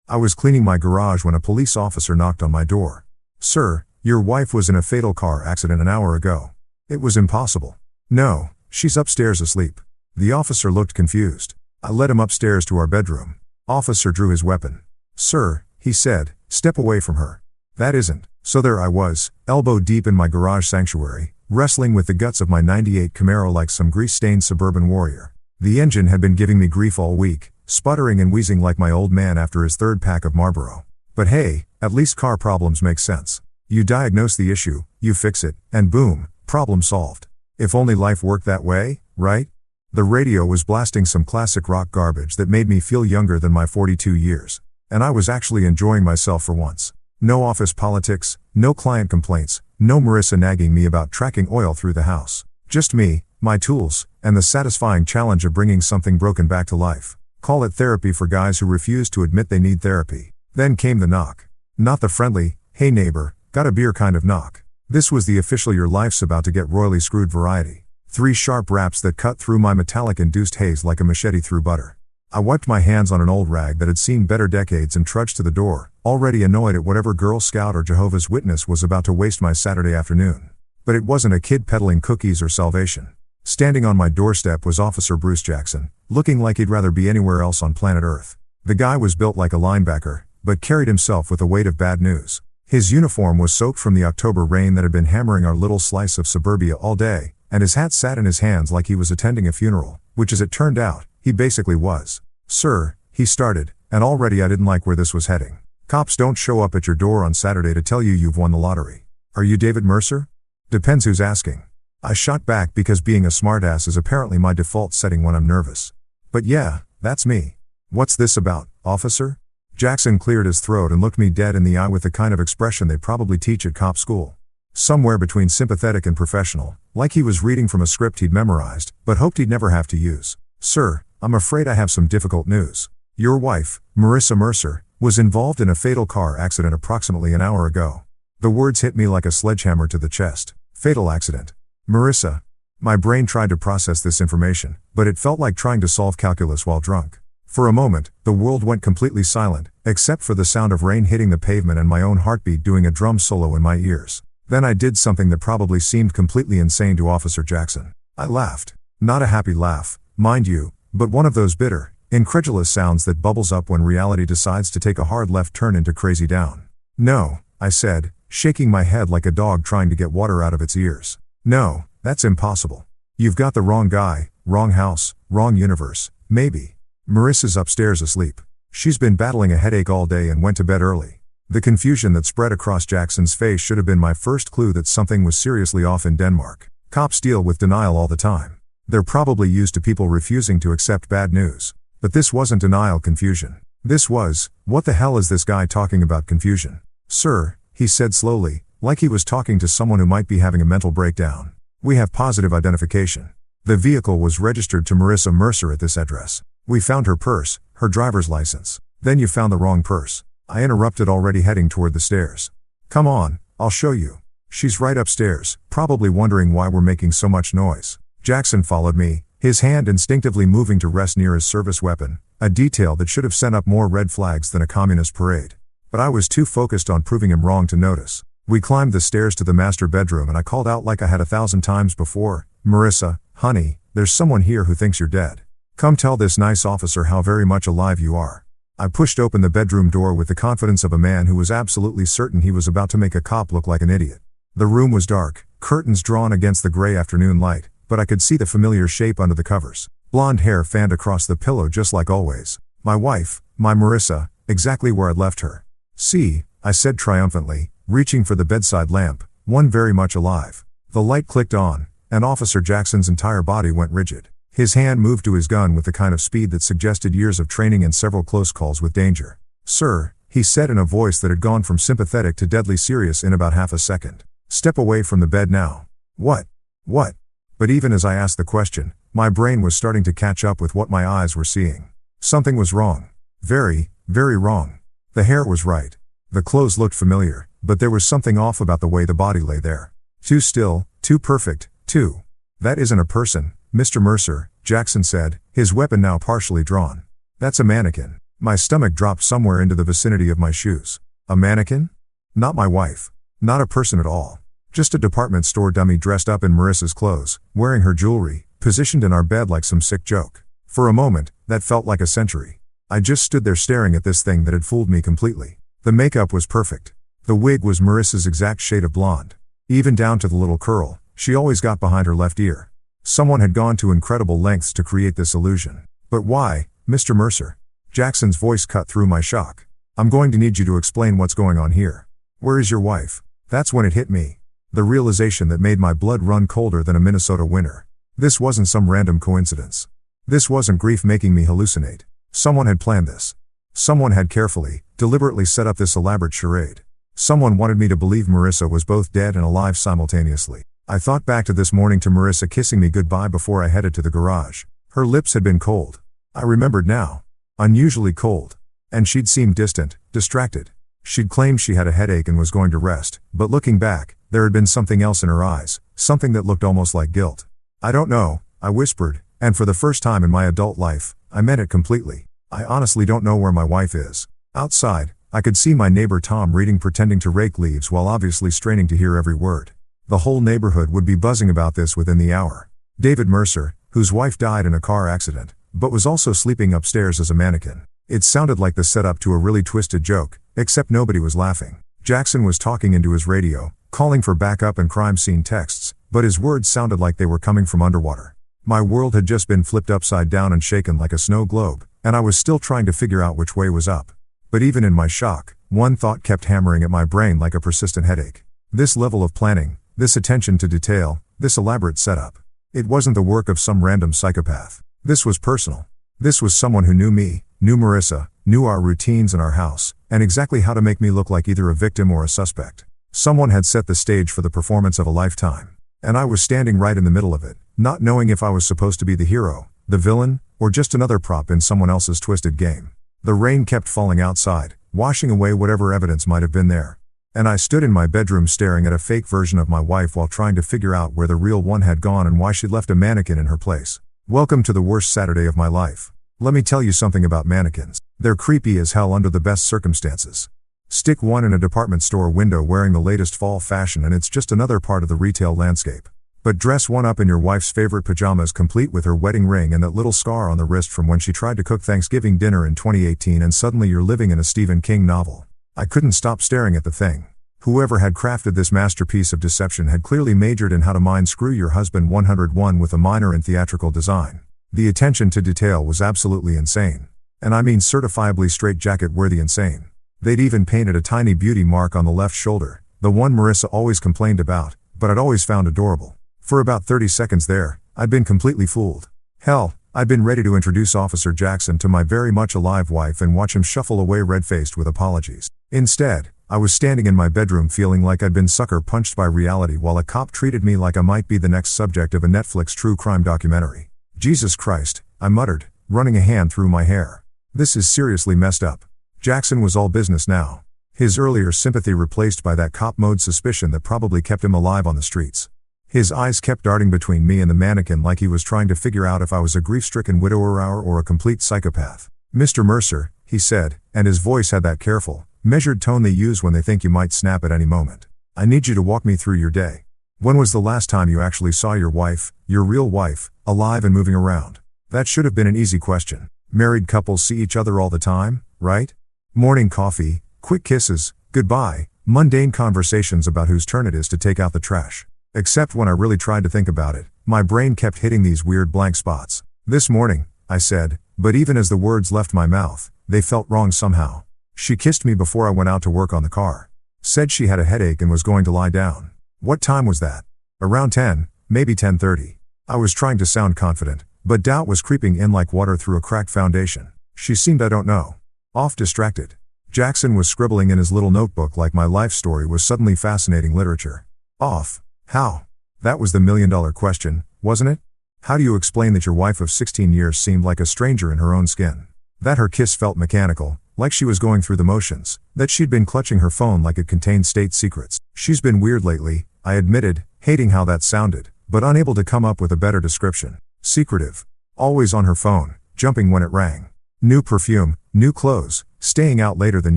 I was cleaning my garage when a police officer knocked on my door. "Sir, your wife was in a fatal car accident an hour ago." It was impossible. "No, she's upstairs asleep." The officer looked confused. I led him upstairs to our bedroom. Officer drew his weapon. "Sir," he said, "step away from her." That isn't. So there I was, elbow deep in my garage sanctuary, wrestling with the guts of my '98 Camaro like some grease-stained suburban warrior. The engine had been giving me grief all week, sputtering and wheezing like my old man after his third pack of Marlboro. But hey, at least car problems make sense. You diagnose the issue, you fix it, and boom, problem solved. If only life worked that way, right? The radio was blasting some classic rock garbage that made me feel younger than my 42 years. And I was actually enjoying myself for once. No office politics, no client complaints, no Marissa nagging me about tracking oil through the house. Just me, my tools, and the satisfying challenge of bringing something broken back to life. Call it therapy for guys who refuse to admit they need therapy. Then came the knock. Not the friendly, "Hey neighbor, got a beer" kind of knock. This was the official "your life's about to get royally screwed" variety. 3 sharp raps that cut through my metallic-induced haze like a machete through butter. I wiped my hands on an old rag that had seen better decades and trudged to the door, already annoyed at whatever Girl Scout or Jehovah's Witness was about to waste my Saturday afternoon. But it wasn't a kid peddling cookies or salvation. Standing on my doorstep was Officer Bruce Jackson, looking like he'd rather be anywhere else on planet Earth. The guy was built like a linebacker, but carried himself with the weight of bad news. His uniform was soaked from the October rain that had been hammering our little slice of suburbia all day, and his hat sat in his hands like he was attending a funeral, which as it turned out, he basically was. "Sir," he started, and already I didn't like where this was heading. "Cops don't show up at your door on Saturday to tell you you've won the lottery. Are you David Mercer?" "Depends who's asking." I shot back because being a smartass is apparently my default setting when I'm nervous. "But yeah, that's me." "What's this about, officer?" Jackson cleared his throat and looked me dead in the eye with the kind of expression they probably teach at cop school. Somewhere between sympathetic and professional, like he was reading from a script he'd memorized, but hoped he'd never have to use. "Sir, I'm afraid I have some difficult news. Your wife, Marissa Mercer, was involved in a fatal car accident approximately an hour ago." The words hit me like a sledgehammer to the chest. Fatal accident. Marissa. My brain tried to process this information, but it felt like trying to solve calculus while drunk. For a moment, the world went completely silent, except for the sound of rain hitting the pavement and my own heartbeat doing a drum solo in my ears. Then I did something that probably seemed completely insane to Officer Jackson. I laughed. Not a happy laugh, mind you, but one of those bitter, incredulous sounds that bubbles up when reality decides to take a hard left turn into crazy down. "No," I said, shaking my head like a dog trying to get water out of its ears. "No, that's impossible. You've got the wrong guy, wrong house, wrong universe, maybe. Marissa's upstairs asleep. She's been battling a headache all day and went to bed early." The confusion that spread across Jackson's face should have been my first clue that something was seriously off in Denmark. Cops deal with denial all the time. They're probably used to people refusing to accept bad news. But this wasn't denial confusion. This was, "What the hell is this guy talking about" confusion. "Sir," he said slowly, like he was talking to someone who might be having a mental breakdown. "We have positive identification. The vehicle was registered to Marissa Mercer at this address. We found her purse, her driver's license." "Then you found the wrong purse," I interrupted, already heading toward the stairs. "Come on, I'll show you. She's right upstairs, probably wondering why we're making so much noise." Jackson followed me, his hand instinctively moving to rest near his service weapon, a detail that should have sent up more red flags than a communist parade. But I was too focused on proving him wrong to notice. We climbed the stairs to the master bedroom and I called out like I had 1,000 times before, "Marissa, honey, there's someone here who thinks you're dead. Come tell this nice officer how very much alive you are." I pushed open the bedroom door with the confidence of a man who was absolutely certain he was about to make a cop look like an idiot. The room was dark, curtains drawn against the gray afternoon light, but I could see the familiar shape under the covers. Blonde hair fanned across the pillow just like always. My wife, my Marissa, exactly where I'd left her. "See," I said triumphantly, reaching for the bedside lamp, "one very much alive." The light clicked on, and Officer Jackson's entire body went rigid. His hand moved to his gun with the kind of speed that suggested years of training and several close calls with danger. "Sir," he said in a voice that had gone from sympathetic to deadly serious in about half a second. "Step away from the bed now." "What? What?" But even as I asked the question, my brain was starting to catch up with what my eyes were seeing. Something was wrong. Very, very wrong. The hair was right. The clothes looked familiar, but there was something off about the way the body lay there. Too still, too perfect, too. "That isn't a person, Mr. Mercer," Jackson said, his weapon now partially drawn. "That's a mannequin." My stomach dropped somewhere into the vicinity of my shoes. A mannequin? Not my wife. Not a person at all. Just a department store dummy dressed up in Marissa's clothes, wearing her jewelry, positioned in our bed like some sick joke. For a moment, that felt like a century. I just stood there staring at this thing that had fooled me completely. The makeup was perfect. The wig was Marissa's exact shade of blonde. Even down to the little curl she always got behind her left ear. Someone had gone to incredible lengths to create this illusion. But why, Mr. Mercer? Jackson's voice cut through my shock. I'm going to need you to explain what's going on here. Where is your wife? That's when it hit me. The realization that made my blood run colder than a Minnesota winter. This wasn't some random coincidence. This wasn't grief making me hallucinate. Someone had planned this. Someone had carefully, deliberately set up this elaborate charade. Someone wanted me to believe Marissa was both dead and alive simultaneously. I thought back to this morning, to Marissa kissing me goodbye before I headed to the garage. Her lips had been cold. I remembered now. Unusually cold. And she'd seemed distant, distracted. She'd claimed she had a headache and was going to rest, but looking back, there had been something else in her eyes, something that looked almost like guilt. I don't know, I whispered, and for the first time in my adult life, I meant it completely. I honestly don't know where my wife is. Outside, I could see my neighbor Tom reading, pretending to rake leaves while obviously straining to hear every word. The whole neighborhood would be buzzing about this within the hour. David Mercer, whose wife died in a car accident, but was also sleeping upstairs as a mannequin. It sounded like the setup to a really twisted joke, except nobody was laughing. Jackson was talking into his radio, calling for backup and crime scene texts, but his words sounded like they were coming from underwater. My world had just been flipped upside down and shaken like a snow globe, and I was still trying to figure out which way was up. But even in my shock, one thought kept hammering at my brain like a persistent headache. This level of planning, this attention to detail, this elaborate setup. It wasn't the work of some random psychopath. This was personal. This was someone who knew me, knew Marissa, knew our routines and our house, and exactly how to make me look like either a victim or a suspect. Someone had set the stage for the performance of a lifetime. And I was standing right in the middle of it, not knowing if I was supposed to be the hero, the villain, or just another prop in someone else's twisted game. The rain kept falling outside, washing away whatever evidence might have been there. And I stood in my bedroom staring at a fake version of my wife while trying to figure out where the real one had gone and why she'd left a mannequin in her place. Welcome to the worst Saturday of my life. Let me tell you something about mannequins. They're creepy as hell under the best circumstances. Stick one in a department store window wearing the latest fall fashion and it's just another part of the retail landscape. But dress one up in your wife's favorite pajamas, complete with her wedding ring and that little scar on the wrist from when she tried to cook Thanksgiving dinner in 2018, and suddenly you're living in a Stephen King novel. I couldn't stop staring at the thing. Whoever had crafted this masterpiece of deception had clearly majored in how to mind screw your husband 101 with a minor in theatrical design. The attention to detail was absolutely insane. And I mean certifiably straitjacket-worthy insane. They'd even painted a tiny beauty mark on the left shoulder, the one Marissa always complained about, but I'd always found adorable. For about 30 seconds there, I'd been completely fooled. Hell, I'd been ready to introduce Officer Jackson to my very much alive wife and watch him shuffle away red-faced with apologies. Instead, I was standing in my bedroom feeling like I'd been sucker punched by reality while a cop treated me like I might be the next subject of a Netflix true crime documentary. Jesus Christ, I muttered, running a hand through my hair. This is seriously messed up. Jackson was all business now. His earlier sympathy replaced by that cop mode suspicion that probably kept him alive on the streets. His eyes kept darting between me and the mannequin like he was trying to figure out if I was a grief-stricken widower or a complete psychopath. Mr. Mercer, he said, and his voice had that careful, measured tone they use when they think you might snap at any moment. I need you to walk me through your day. When was the last time you actually saw your wife, your real wife, alive and moving around? That should have been an easy question. Married couples see each other all the time, right? Morning coffee, quick kisses, goodbye, mundane conversations about whose turn it is to take out the trash. Except when I really tried to think about it, my brain kept hitting these weird blank spots. This morning, I said, but even as the words left my mouth, they felt wrong somehow. She kissed me before I went out to work on the car. Said she had a headache and was going to lie down. What time was that? Around 10, maybe 10:30. I was trying to sound confident, but doubt was creeping in like water through a cracked foundation. She seemed, I don't know, off distracted. Jackson was scribbling in his little notebook like my life story was suddenly fascinating literature. Off. How? That was the million-dollar question, wasn't it? How do you explain that your wife of 16 years seemed like a stranger in her own skin? That her kiss felt mechanical, like she was going through the motions, that she'd been clutching her phone like it contained state secrets. She's been weird lately, I admitted, hating how that sounded, but unable to come up with a better description. Secretive. Always on her phone, jumping when it rang. New perfume, new clothes, staying out later than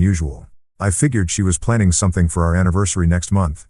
usual. I figured she was planning something for our anniversary next month,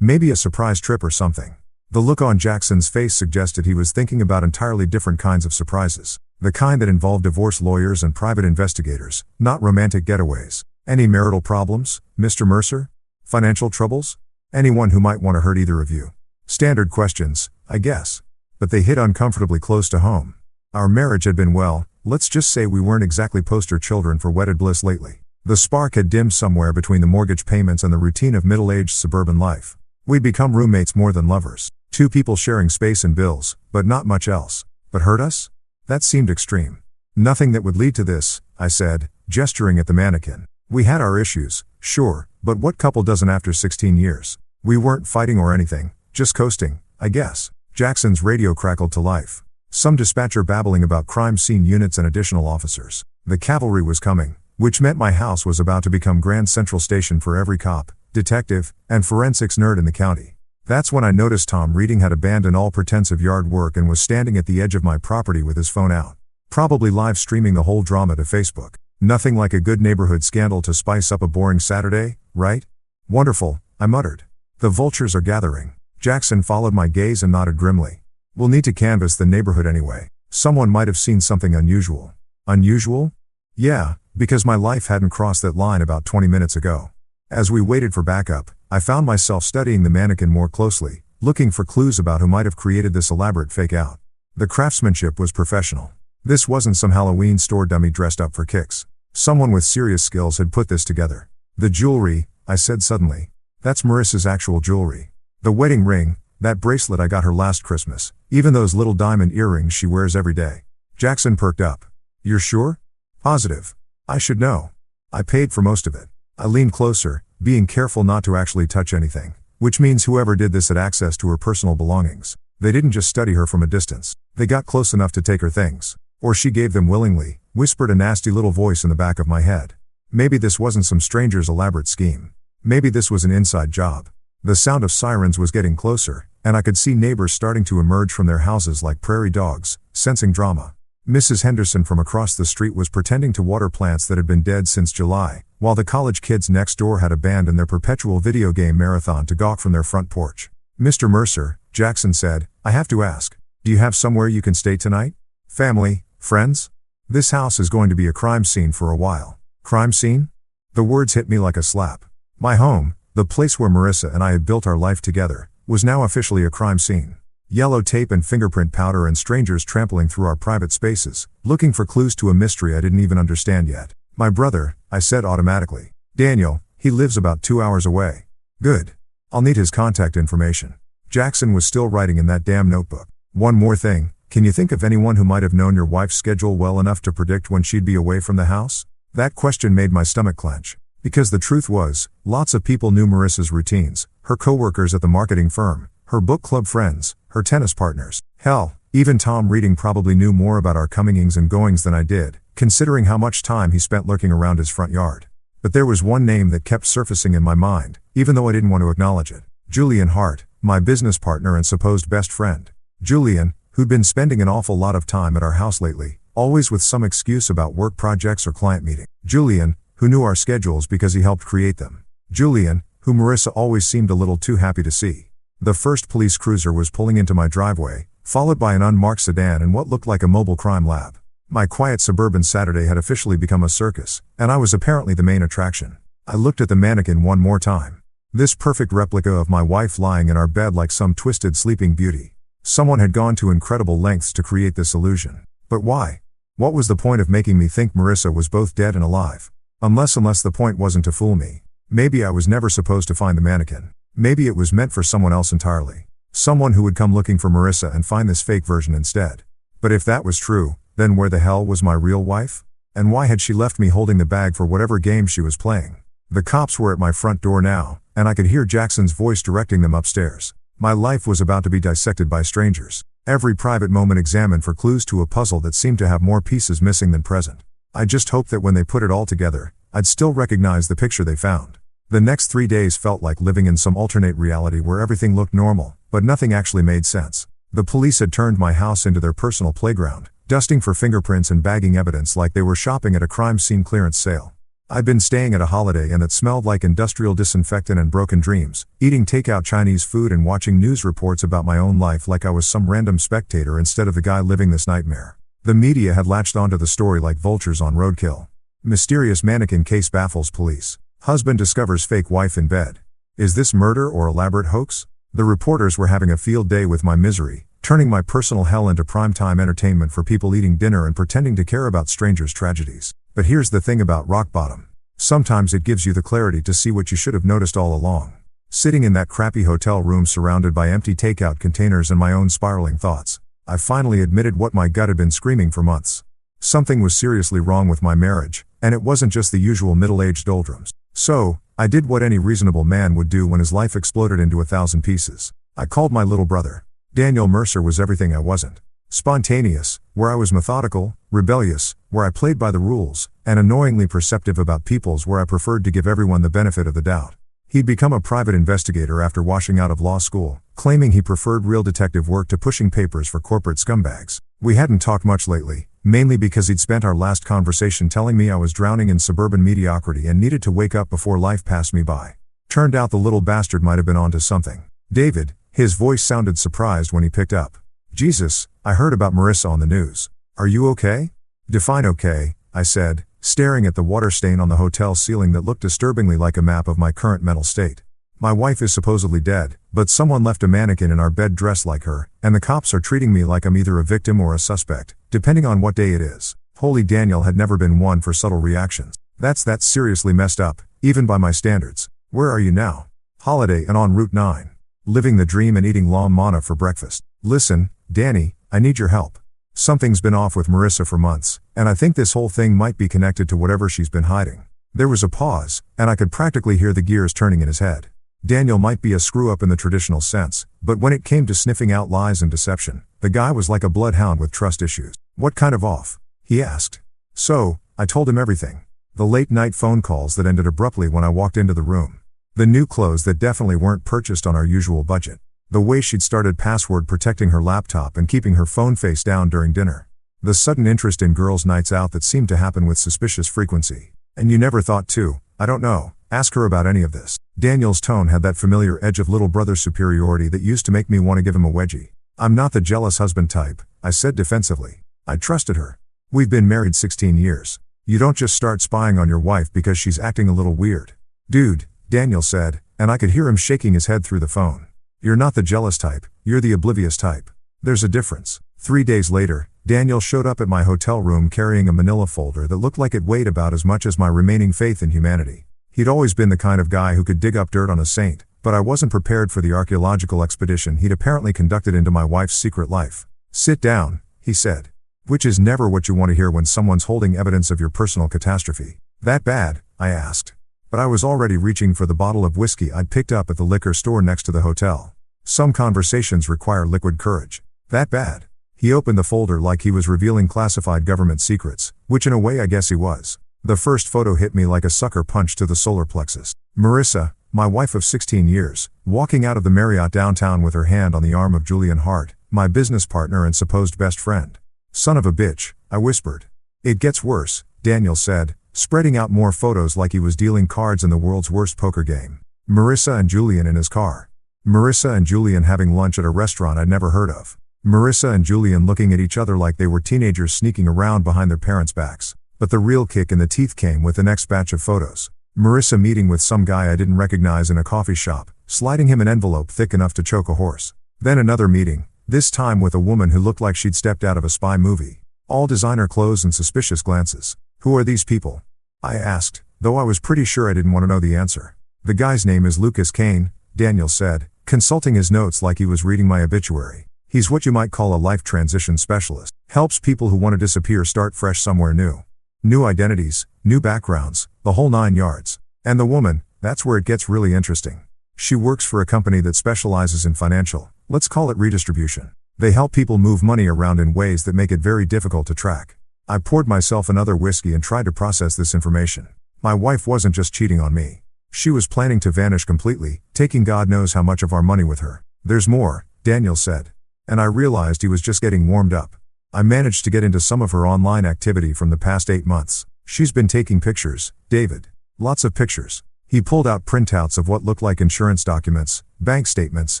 maybe a surprise trip or something. The look on Jackson's face suggested he was thinking about entirely different kinds of surprises. The kind that involved divorce lawyers and private investigators, not romantic getaways. Any marital problems, Mr. Mercer? Financial troubles? Anyone who might want to hurt either of you? Standard questions, I guess. But they hit uncomfortably close to home. Our marriage had been, well, let's just say we weren't exactly poster children for wedded bliss lately. The spark had dimmed somewhere between the mortgage payments and the routine of middle-aged suburban life. We'd become roommates more than lovers. Two people sharing space and bills, but not much else. But hurt us? That seemed extreme. Nothing that would lead to this, I said, gesturing at the mannequin. We had our issues, sure, but what couple doesn't after 16 years? We weren't fighting or anything, just coasting, I guess. Jackson's radio crackled to life. Some dispatcher babbling about crime scene units and additional officers. The cavalry was coming, which meant my house was about to become Grand Central Station for every cop, detective, and forensics nerd in the county. That's when I noticed Tom Reading had abandoned all pretense of yard work and was standing at the edge of my property with his phone out. Probably live streaming the whole drama to Facebook. Nothing like a good neighborhood scandal to spice up a boring Saturday, right? Wonderful, I muttered. The vultures are gathering. Jackson followed my gaze and nodded grimly. We'll need to canvass the neighborhood anyway. Someone might have seen something unusual. Unusual? Yeah, because my life hadn't crossed that line about 20 minutes ago. As we waited for backup, I found myself studying the mannequin more closely, looking for clues about who might have created this elaborate fake-out. The craftsmanship was professional. This wasn't some Halloween store dummy dressed up for kicks. Someone with serious skills had put this together. The jewelry, I said suddenly. That's Marissa's actual jewelry. The wedding ring, that bracelet I got her last Christmas, even those little diamond earrings she wears every day. Jackson perked up. You're sure? Positive. I should know. I paid for most of it. I leaned closer, being careful not to actually touch anything, which means whoever did this had access to her personal belongings. They didn't just study her from a distance. They got close enough to take her things. Or she gave them willingly, whispered a nasty little voice in the back of my head. Maybe this wasn't some stranger's elaborate scheme. Maybe this was an inside job. The sound of sirens was getting closer, and I could see neighbors starting to emerge from their houses like prairie dogs, sensing drama. Mrs. Henderson from across the street was pretending to water plants that had been dead since July, while the college kids next door had abandoned their perpetual video game marathon to gawk from their front porch. Mr. Mercer, Jackson said, I have to ask, do you have somewhere you can stay tonight? Family, friends? This house is going to be a crime scene for a while. Crime scene? The words hit me like a slap. My home, the place where Marissa and I had built our life together, was now officially a crime scene. Yellow tape and fingerprint powder and strangers trampling through our private spaces, looking for clues to a mystery I didn't even understand yet. My brother, I said automatically. Daniel, he lives about 2 hours away. Good. I'll need his contact information. Jackson was still writing in that damn notebook. One more thing, can you think of anyone who might have known your wife's schedule well enough to predict when she'd be away from the house? That question made my stomach clench. Because the truth was, lots of people knew Marissa's routines, her coworkers at the marketing firm, her book club friends, her tennis partners. Hell, even Tom Reading probably knew more about our comingings and goings than I did, considering how much time he spent lurking around his front yard. But there was one name that kept surfacing in my mind, even though I didn't want to acknowledge it. Julian Hart, my business partner and supposed best friend. Julian, who'd been spending an awful lot of time at our house lately, always with some excuse about work projects or client meeting. Julian, who knew our schedules because he helped create them. Julian, who Marissa always seemed a little too happy to see. The first police cruiser was pulling into my driveway, followed by an unmarked sedan and what looked like a mobile crime lab. My quiet suburban Saturday had officially become a circus, and I was apparently the main attraction. I looked at the mannequin one more time. This perfect replica of my wife lying in our bed like some twisted sleeping beauty. Someone had gone to incredible lengths to create this illusion. But why? What was the point of making me think Marissa was both dead and alive? Unless the point wasn't to fool me. Maybe I was never supposed to find the mannequin. Maybe it was meant for someone else entirely. Someone who would come looking for Marissa and find this fake version instead. But if that was true, then where the hell was my real wife? And why had she left me holding the bag for whatever game she was playing? The cops were at my front door now, and I could hear Jackson's voice directing them upstairs. My life was about to be dissected by strangers. Every private moment examined for clues to a puzzle that seemed to have more pieces missing than present. I just hoped that when they put it all together, I'd still recognize the picture they found. The next 3 days felt like living in some alternate reality where everything looked normal, but nothing actually made sense. The police had turned my house into their personal playground, dusting for fingerprints and bagging evidence like they were shopping at a crime scene clearance sale. I'd been staying at a Holiday Inn that smelled like industrial disinfectant and broken dreams, eating takeout Chinese food and watching news reports about my own life like I was some random spectator instead of the guy living this nightmare. The media had latched onto the story like vultures on roadkill. Mysterious mannequin case baffles police. Husband discovers fake wife in bed. Is this murder or elaborate hoax? The reporters were having a field day with my misery, turning my personal hell into primetime entertainment for people eating dinner and pretending to care about strangers' tragedies. But here's the thing about rock bottom. Sometimes it gives you the clarity to see what you should have noticed all along. Sitting in that crappy hotel room surrounded by empty takeout containers and my own spiraling thoughts, I finally admitted what my gut had been screaming for months. Something was seriously wrong with my marriage, and it wasn't just the usual middle-aged doldrums. So, I did what any reasonable man would do when his life exploded into 1,000 pieces. I called my little brother. Daniel Mercer was everything I wasn't. Spontaneous, where I was methodical; rebellious, where I played by the rules; and annoyingly perceptive about people's, where I preferred to give everyone the benefit of the doubt. He'd become a private investigator after washing out of law school, claiming he preferred real detective work to pushing papers for corporate scumbags. We hadn't talked much lately, mainly because he'd spent our last conversation telling me I was drowning in suburban mediocrity and needed to wake up before life passed me by. Turned out the little bastard might have been onto something. David, his voice sounded surprised when he picked up. Jesus, I heard about Marissa on the news. Are you okay? Define okay, I said, staring at the water stain on the hotel ceiling that looked disturbingly like a map of my current mental state. My wife is supposedly dead, but someone left a mannequin in our bed dressed like her, and the cops are treating me like I'm either a victim or a suspect, depending on what day it is. Holy Daniel had never been one for subtle reactions. That's seriously messed up, even by my standards. Where are you now? Holiday Inn on Route 9. Living the dream and eating lam manna for breakfast. Listen, Danny, I need your help. Something's been off with Marissa for months, and I think this whole thing might be connected to whatever she's been hiding. There was a pause, and I could practically hear the gears turning in his head. Daniel might be a screw-up in the traditional sense, but when it came to sniffing out lies and deception, the guy was like a bloodhound with trust issues. What kind of off? He asked. So, I told him everything. The late-night phone calls that ended abruptly when I walked into the room. The new clothes that definitely weren't purchased on our usual budget. The way she'd started password protecting her laptop and keeping her phone face down during dinner. The sudden interest in girls' nights out that seemed to happen with suspicious frequency. And you never thought to, I don't know, ask her about any of this. Daniel's tone had that familiar edge of little brother superiority that used to make me want to give him a wedgie. I'm not the jealous husband type, I said defensively. I trusted her. We've been married 16 years. You don't just start spying on your wife because she's acting a little weird. Dude, Daniel said, and I could hear him shaking his head through the phone. You're not the jealous type, you're the oblivious type. There's a difference. 3 days later, Daniel showed up at my hotel room carrying a manila folder that looked like it weighed about as much as my remaining faith in humanity. He'd always been the kind of guy who could dig up dirt on a saint, but I wasn't prepared for the archaeological expedition he'd apparently conducted into my wife's secret life. Sit down, he said. Which is never what you want to hear when someone's holding evidence of your personal catastrophe. That bad? I asked. But I was already reaching for the bottle of whiskey I'd picked up at the liquor store next to the hotel. Some conversations require liquid courage. That bad? He opened the folder like he was revealing classified government secrets, which in a way I guess he was. The first photo hit me like a sucker punch to the solar plexus. Marissa, my wife of 16 years, walking out of the Marriott downtown with her hand on the arm of Julian Hart, my business partner and supposed best friend. Son of a bitch, I whispered. It gets worse, Daniel said, spreading out more photos like he was dealing cards in the world's worst poker game. Marissa and Julian in his car. Marissa and Julian having lunch at a restaurant I'd never heard of. Marissa and Julian looking at each other like they were teenagers sneaking around behind their parents' backs. But the real kick in the teeth came with the next batch of photos. Marissa meeting with some guy I didn't recognize in a coffee shop, sliding him an envelope thick enough to choke a horse. Then another meeting, this time with a woman who looked like she'd stepped out of a spy movie. All designer clothes and suspicious glances. Who are these people? I asked, though I was pretty sure I didn't want to know the answer. The guy's name is Lucas Kane, Daniel said, consulting his notes like he was reading my obituary. He's what you might call a life transition specialist. Helps people who want to disappear start fresh somewhere new. New identities, new backgrounds, the whole 9 yards. And the woman, that's where it gets really interesting. She works for a company that specializes in financial, let's call it redistribution. They help people move money around in ways that make it very difficult to track. I poured myself another whiskey and tried to process this information. My wife wasn't just cheating on me. She was planning to vanish completely, taking God knows how much of our money with her. There's more, Daniel said. And I realized he was just getting warmed up. I managed to get into some of her online activity from the past 8 months. She's been taking pictures, David. Lots of pictures. He pulled out printouts of what looked like insurance documents, bank statements,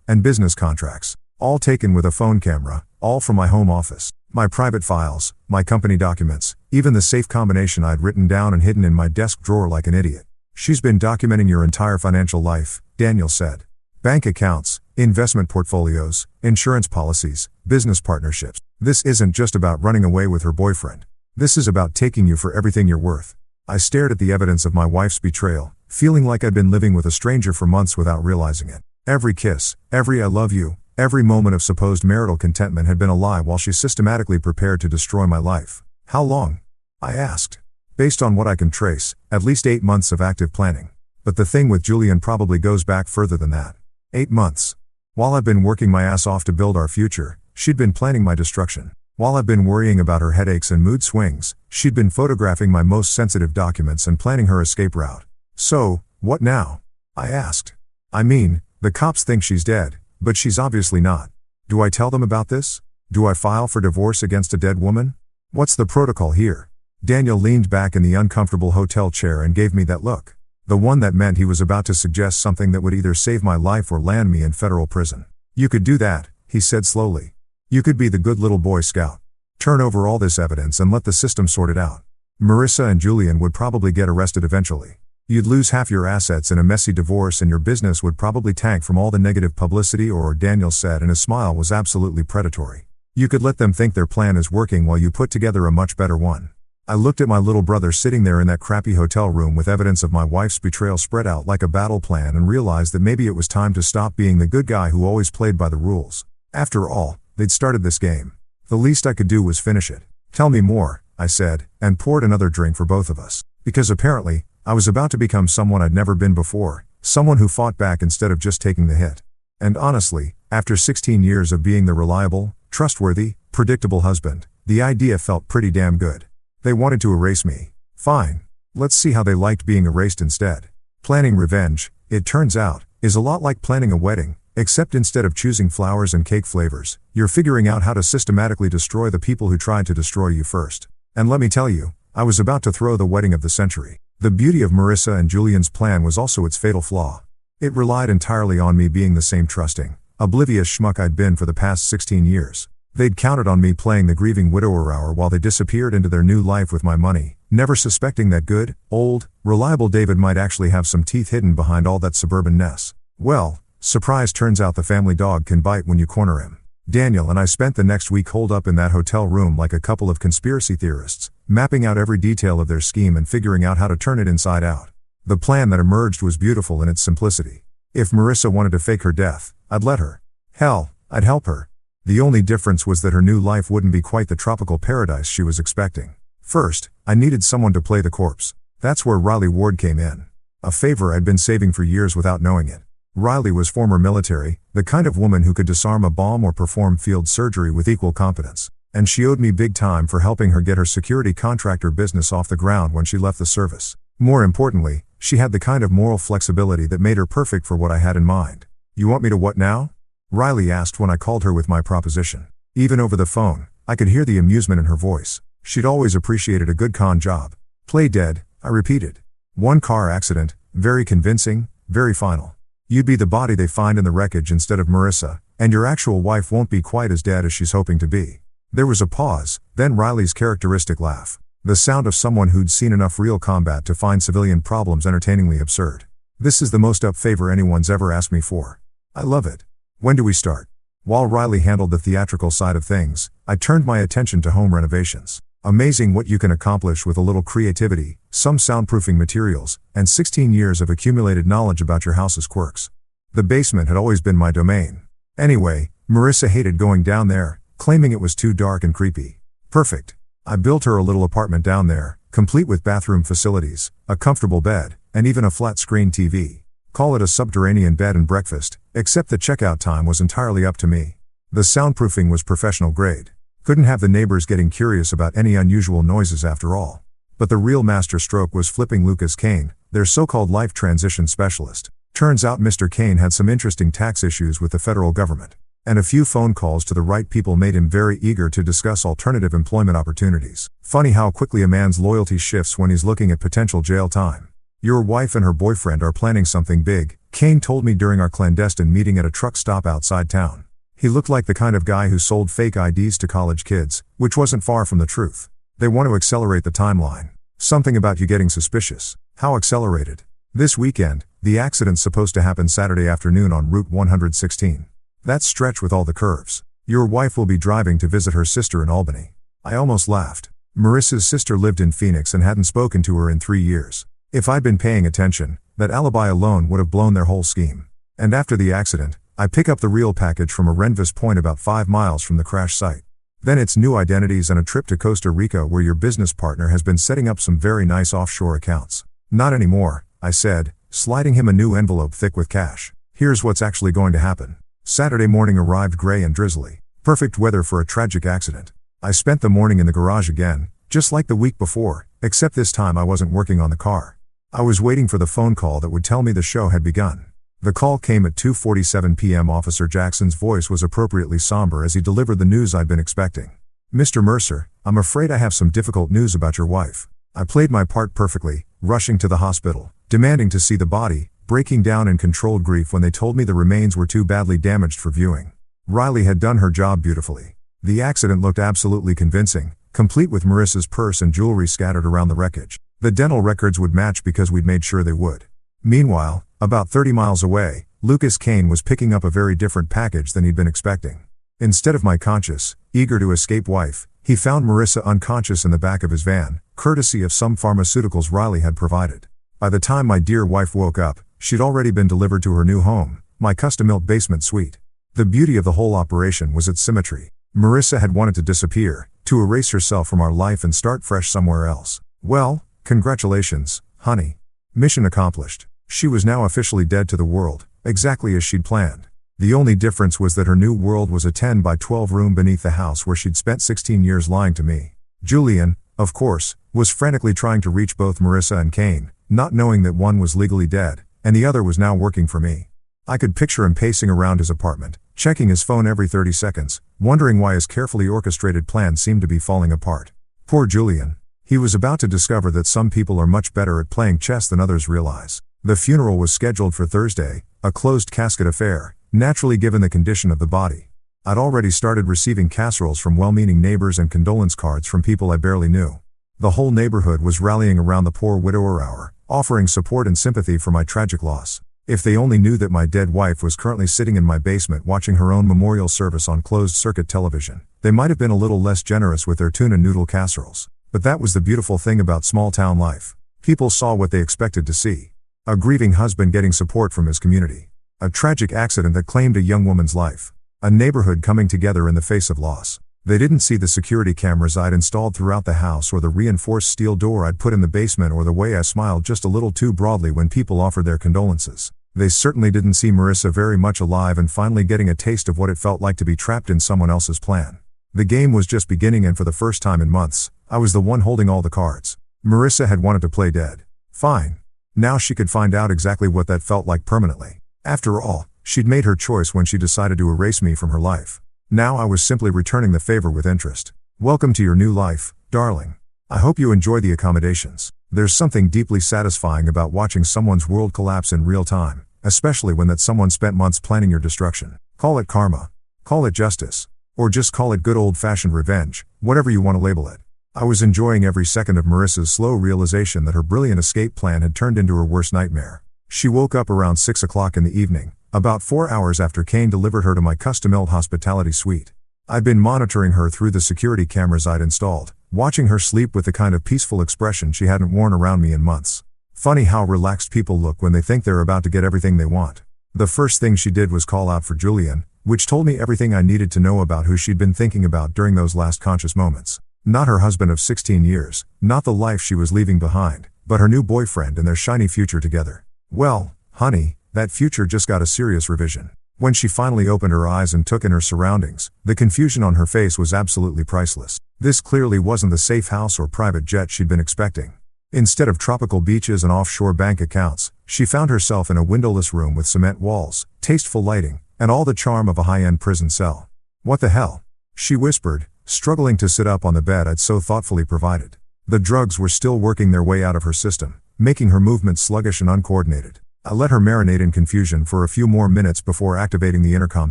and business contracts. All taken with a phone camera, all from my home office. My private files, my company documents, even the safe combination I'd written down and hidden in my desk drawer like an idiot. She's been documenting your entire financial life, Daniel said. Bank accounts, investment portfolios, insurance policies, business partnerships. This isn't just about running away with her boyfriend. This is about taking you for everything you're worth. I stared at the evidence of my wife's betrayal, feeling like I'd been living with a stranger for months without realizing it. Every kiss, every I love you, every moment of supposed marital contentment had been a lie while she systematically prepared to destroy my life. How long? I asked. Based on what I can trace, at least 8 months of active planning. But the thing with Julian probably goes back further than that. 8 months. While I've been working my ass off to build our future, she'd been planning my destruction. While I've been worrying about her headaches and mood swings, she'd been photographing my most sensitive documents and planning her escape route. So, what now? I asked. I mean, the cops think she's dead, but she's obviously not. Do I tell them about this? Do I file for divorce against a dead woman? What's the protocol here? Daniel leaned back in the uncomfortable hotel chair and gave me that look. The one that meant he was about to suggest something that would either save my life or land me in federal prison. You could do that, he said slowly. You could be the good little Boy Scout. Turn over all this evidence and let the system sort it out. Marissa and Julian would probably get arrested eventually. You'd lose half your assets in a messy divorce and your business would probably tank from all the negative publicity, or Daniel said, and his smile was absolutely predatory. You could let them think their plan is working while you put together a much better one. I looked at my little brother sitting there in that crappy hotel room with evidence of my wife's betrayal spread out like a battle plan and realized that maybe it was time to stop being the good guy who always played by the rules. After all, they'd started this game. The least I could do was finish it. Tell me more, I said, and poured another drink for both of us. Because apparently, I was about to become someone I'd never been before, someone who fought back instead of just taking the hit. And honestly, after 16 years of being the reliable, trustworthy, predictable husband, the idea felt pretty damn good. They wanted to erase me. Fine. Let's see how they liked being erased instead. Planning revenge, it turns out, is a lot like planning a wedding, except instead of choosing flowers and cake flavors, you're figuring out how to systematically destroy the people who tried to destroy you first. And let me tell you, I was about to throw the wedding of the century. The beauty of Marissa and Julian's plan was also its fatal flaw. It relied entirely on me being the same trusting, oblivious schmuck I'd been for the past 16 years. They'd counted on me playing the grieving widower hour while they disappeared into their new life with my money, never suspecting that good, old, reliable David might actually have some teeth hidden behind all that suburbanness. Well, surprise, turns out the family dog can bite when you corner him. Daniel and I spent the next week holed up in that hotel room like a couple of conspiracy theorists, mapping out every detail of their scheme and figuring out how to turn it inside out. The plan that emerged was beautiful in its simplicity. If Marissa wanted to fake her death, I'd let her. Hell, I'd help her. The only difference was that her new life wouldn't be quite the tropical paradise she was expecting. First, I needed someone to play the corpse. That's where Riley Ward came in. A favor I'd been saving for years without knowing it. Riley was former military, the kind of woman who could disarm a bomb or perform field surgery with equal competence. And she owed me big time for helping her get her security contractor business off the ground when she left the service. More importantly, she had the kind of moral flexibility that made her perfect for what I had in mind. You want me to what now? Riley asked when I called her with my proposition. Even over the phone, I could hear the amusement in her voice. She'd always appreciated a good con job. Play dead, I repeated. One car accident, very convincing, very final. You'd be the body they find in the wreckage instead of Marissa, and your actual wife won't be quite as dead as she's hoping to be. There was a pause, then Riley's characteristic laugh. The sound of someone who'd seen enough real combat to find civilian problems entertainingly absurd. This is the most up favor anyone's ever asked me for. I love it. When do we start? While Riley handled the theatrical side of things, I turned my attention to home renovations. Amazing what you can accomplish with a little creativity, some soundproofing materials, and 16 years of accumulated knowledge about your house's quirks. The basement had always been my domain. Anyway, Marissa hated going down there, claiming it was too dark and creepy. Perfect. I built her a little apartment down there, complete with bathroom facilities, a comfortable bed, and even a flat-screen TV. Call it a subterranean bed and breakfast, except the checkout time was entirely up to me. The soundproofing was professional grade. Couldn't have the neighbors getting curious about any unusual noises after all. But the real masterstroke was flipping Lucas Kane, their so-called life transition specialist. Turns out Mr. Kane had some interesting tax issues with the federal government. And a few phone calls to the right people made him very eager to discuss alternative employment opportunities. Funny how quickly a man's loyalty shifts when he's looking at potential jail time. Your wife and her boyfriend are planning something big, Kane told me during our clandestine meeting at a truck stop outside town. He looked like the kind of guy who sold fake IDs to college kids, which wasn't far from the truth. They want to accelerate the timeline. Something about you getting suspicious. How accelerated? This weekend, the accident's supposed to happen Saturday afternoon on Route 116. That stretch with all the curves. Your wife will be driving to visit her sister in Albany. I almost laughed. Marissa's sister lived in Phoenix and hadn't spoken to her in 3 years. If I'd been paying attention, that alibi alone would have blown their whole scheme. And after the accident, I pick up the real package from a Renvis point about 5 miles from the crash site. Then it's new identities and a trip to Costa Rica where your business partner has been setting up some very nice offshore accounts. Not anymore, I said, sliding him a new envelope thick with cash. Here's what's actually going to happen. Saturday morning arrived gray and drizzly. Perfect weather for a tragic accident. I spent the morning in the garage again, just like the week before, except this time I wasn't working on the car. I was waiting for the phone call that would tell me the show had begun. The call came at 2:47 p.m. Officer Jackson's voice was appropriately somber as he delivered the news I'd been expecting. Mr. Mercer, I'm afraid I have some difficult news about your wife. I played my part perfectly, rushing to the hospital, demanding to see the body, breaking down in controlled grief when they told me the remains were too badly damaged for viewing. Riley had done her job beautifully. The accident looked absolutely convincing, complete with Marissa's purse and jewelry scattered around the wreckage. The dental records would match because we'd made sure they would. Meanwhile, about 30 miles away, Lucas Kane was picking up a very different package than he'd been expecting. Instead of my conscious, eager to escape wife, he found Marissa unconscious in the back of his van, courtesy of some pharmaceuticals Riley had provided. By the time my dear wife woke up, she'd already been delivered to her new home, my custom-built basement suite. The beauty of the whole operation was its symmetry. Marissa had wanted to disappear, to erase herself from our life and start fresh somewhere else. Well, congratulations, honey. Mission accomplished. She was now officially dead to the world, exactly as she'd planned. The only difference was that her new world was a 10 by 12 room beneath the house where she'd spent 16 years lying to me. Julian, of course, was frantically trying to reach both Marissa and Kane, not knowing that one was legally dead, and the other was now working for me. I could picture him pacing around his apartment, checking his phone every 30 seconds, wondering why his carefully orchestrated plan seemed to be falling apart. Poor Julian. He was about to discover that some people are much better at playing chess than others realize. The funeral was scheduled for Thursday, a closed casket affair, naturally given the condition of the body. I'd already started receiving casseroles from well-meaning neighbors and condolence cards from people I barely knew. The whole neighborhood was rallying around the poor widower, offering support and sympathy for my tragic loss. If they only knew that my dead wife was currently sitting in my basement watching her own memorial service on closed-circuit television, they might have been a little less generous with their tuna noodle casseroles. But that was the beautiful thing about small-town life. People saw what they expected to see. A grieving husband getting support from his community. A tragic accident that claimed a young woman's life. A neighborhood coming together in the face of loss. They didn't see the security cameras I'd installed throughout the house or the reinforced steel door I'd put in the basement or the way I smiled just a little too broadly when people offered their condolences. They certainly didn't see Marissa very much alive and finally getting a taste of what it felt like to be trapped in someone else's plan. The game was just beginning and for the first time in months, I was the one holding all the cards. Marissa had wanted to play dead. Fine. Now she could find out exactly what that felt like permanently. After all, she'd made her choice when she decided to erase me from her life. Now I was simply returning the favor with interest. Welcome to your new life, darling. I hope you enjoy the accommodations. There's something deeply satisfying about watching someone's world collapse in real time, especially when that someone spent months planning your destruction. Call it karma. Call it justice. Or just call it good old-fashioned revenge, whatever you want to label it. I was enjoying every second of Marissa's slow realization that her brilliant escape plan had turned into her worst nightmare. She woke up around 6 o'clock in the evening, about 4 hours after Kane delivered her to my custom-built hospitality suite. I'd been monitoring her through the security cameras I'd installed, watching her sleep with the kind of peaceful expression she hadn't worn around me in months. Funny how relaxed people look when they think they're about to get everything they want. The first thing she did was call out for Julian, which told me everything I needed to know about who she'd been thinking about during those last conscious moments. Not her husband of 16 years, not the life she was leaving behind, but her new boyfriend and their shiny future together. Well, honey, that future just got a serious revision. When she finally opened her eyes and took in her surroundings, the confusion on her face was absolutely priceless. This clearly wasn't the safe house or private jet she'd been expecting. Instead of tropical beaches and offshore bank accounts, she found herself in a windowless room with cement walls, tasteful lighting, and all the charm of a high-end prison cell. What the hell? She whispered, struggling to sit up on the bed I'd so thoughtfully provided. The drugs were still working their way out of her system, making her movements sluggish and uncoordinated. I let her marinate in confusion for a few more minutes before activating the intercom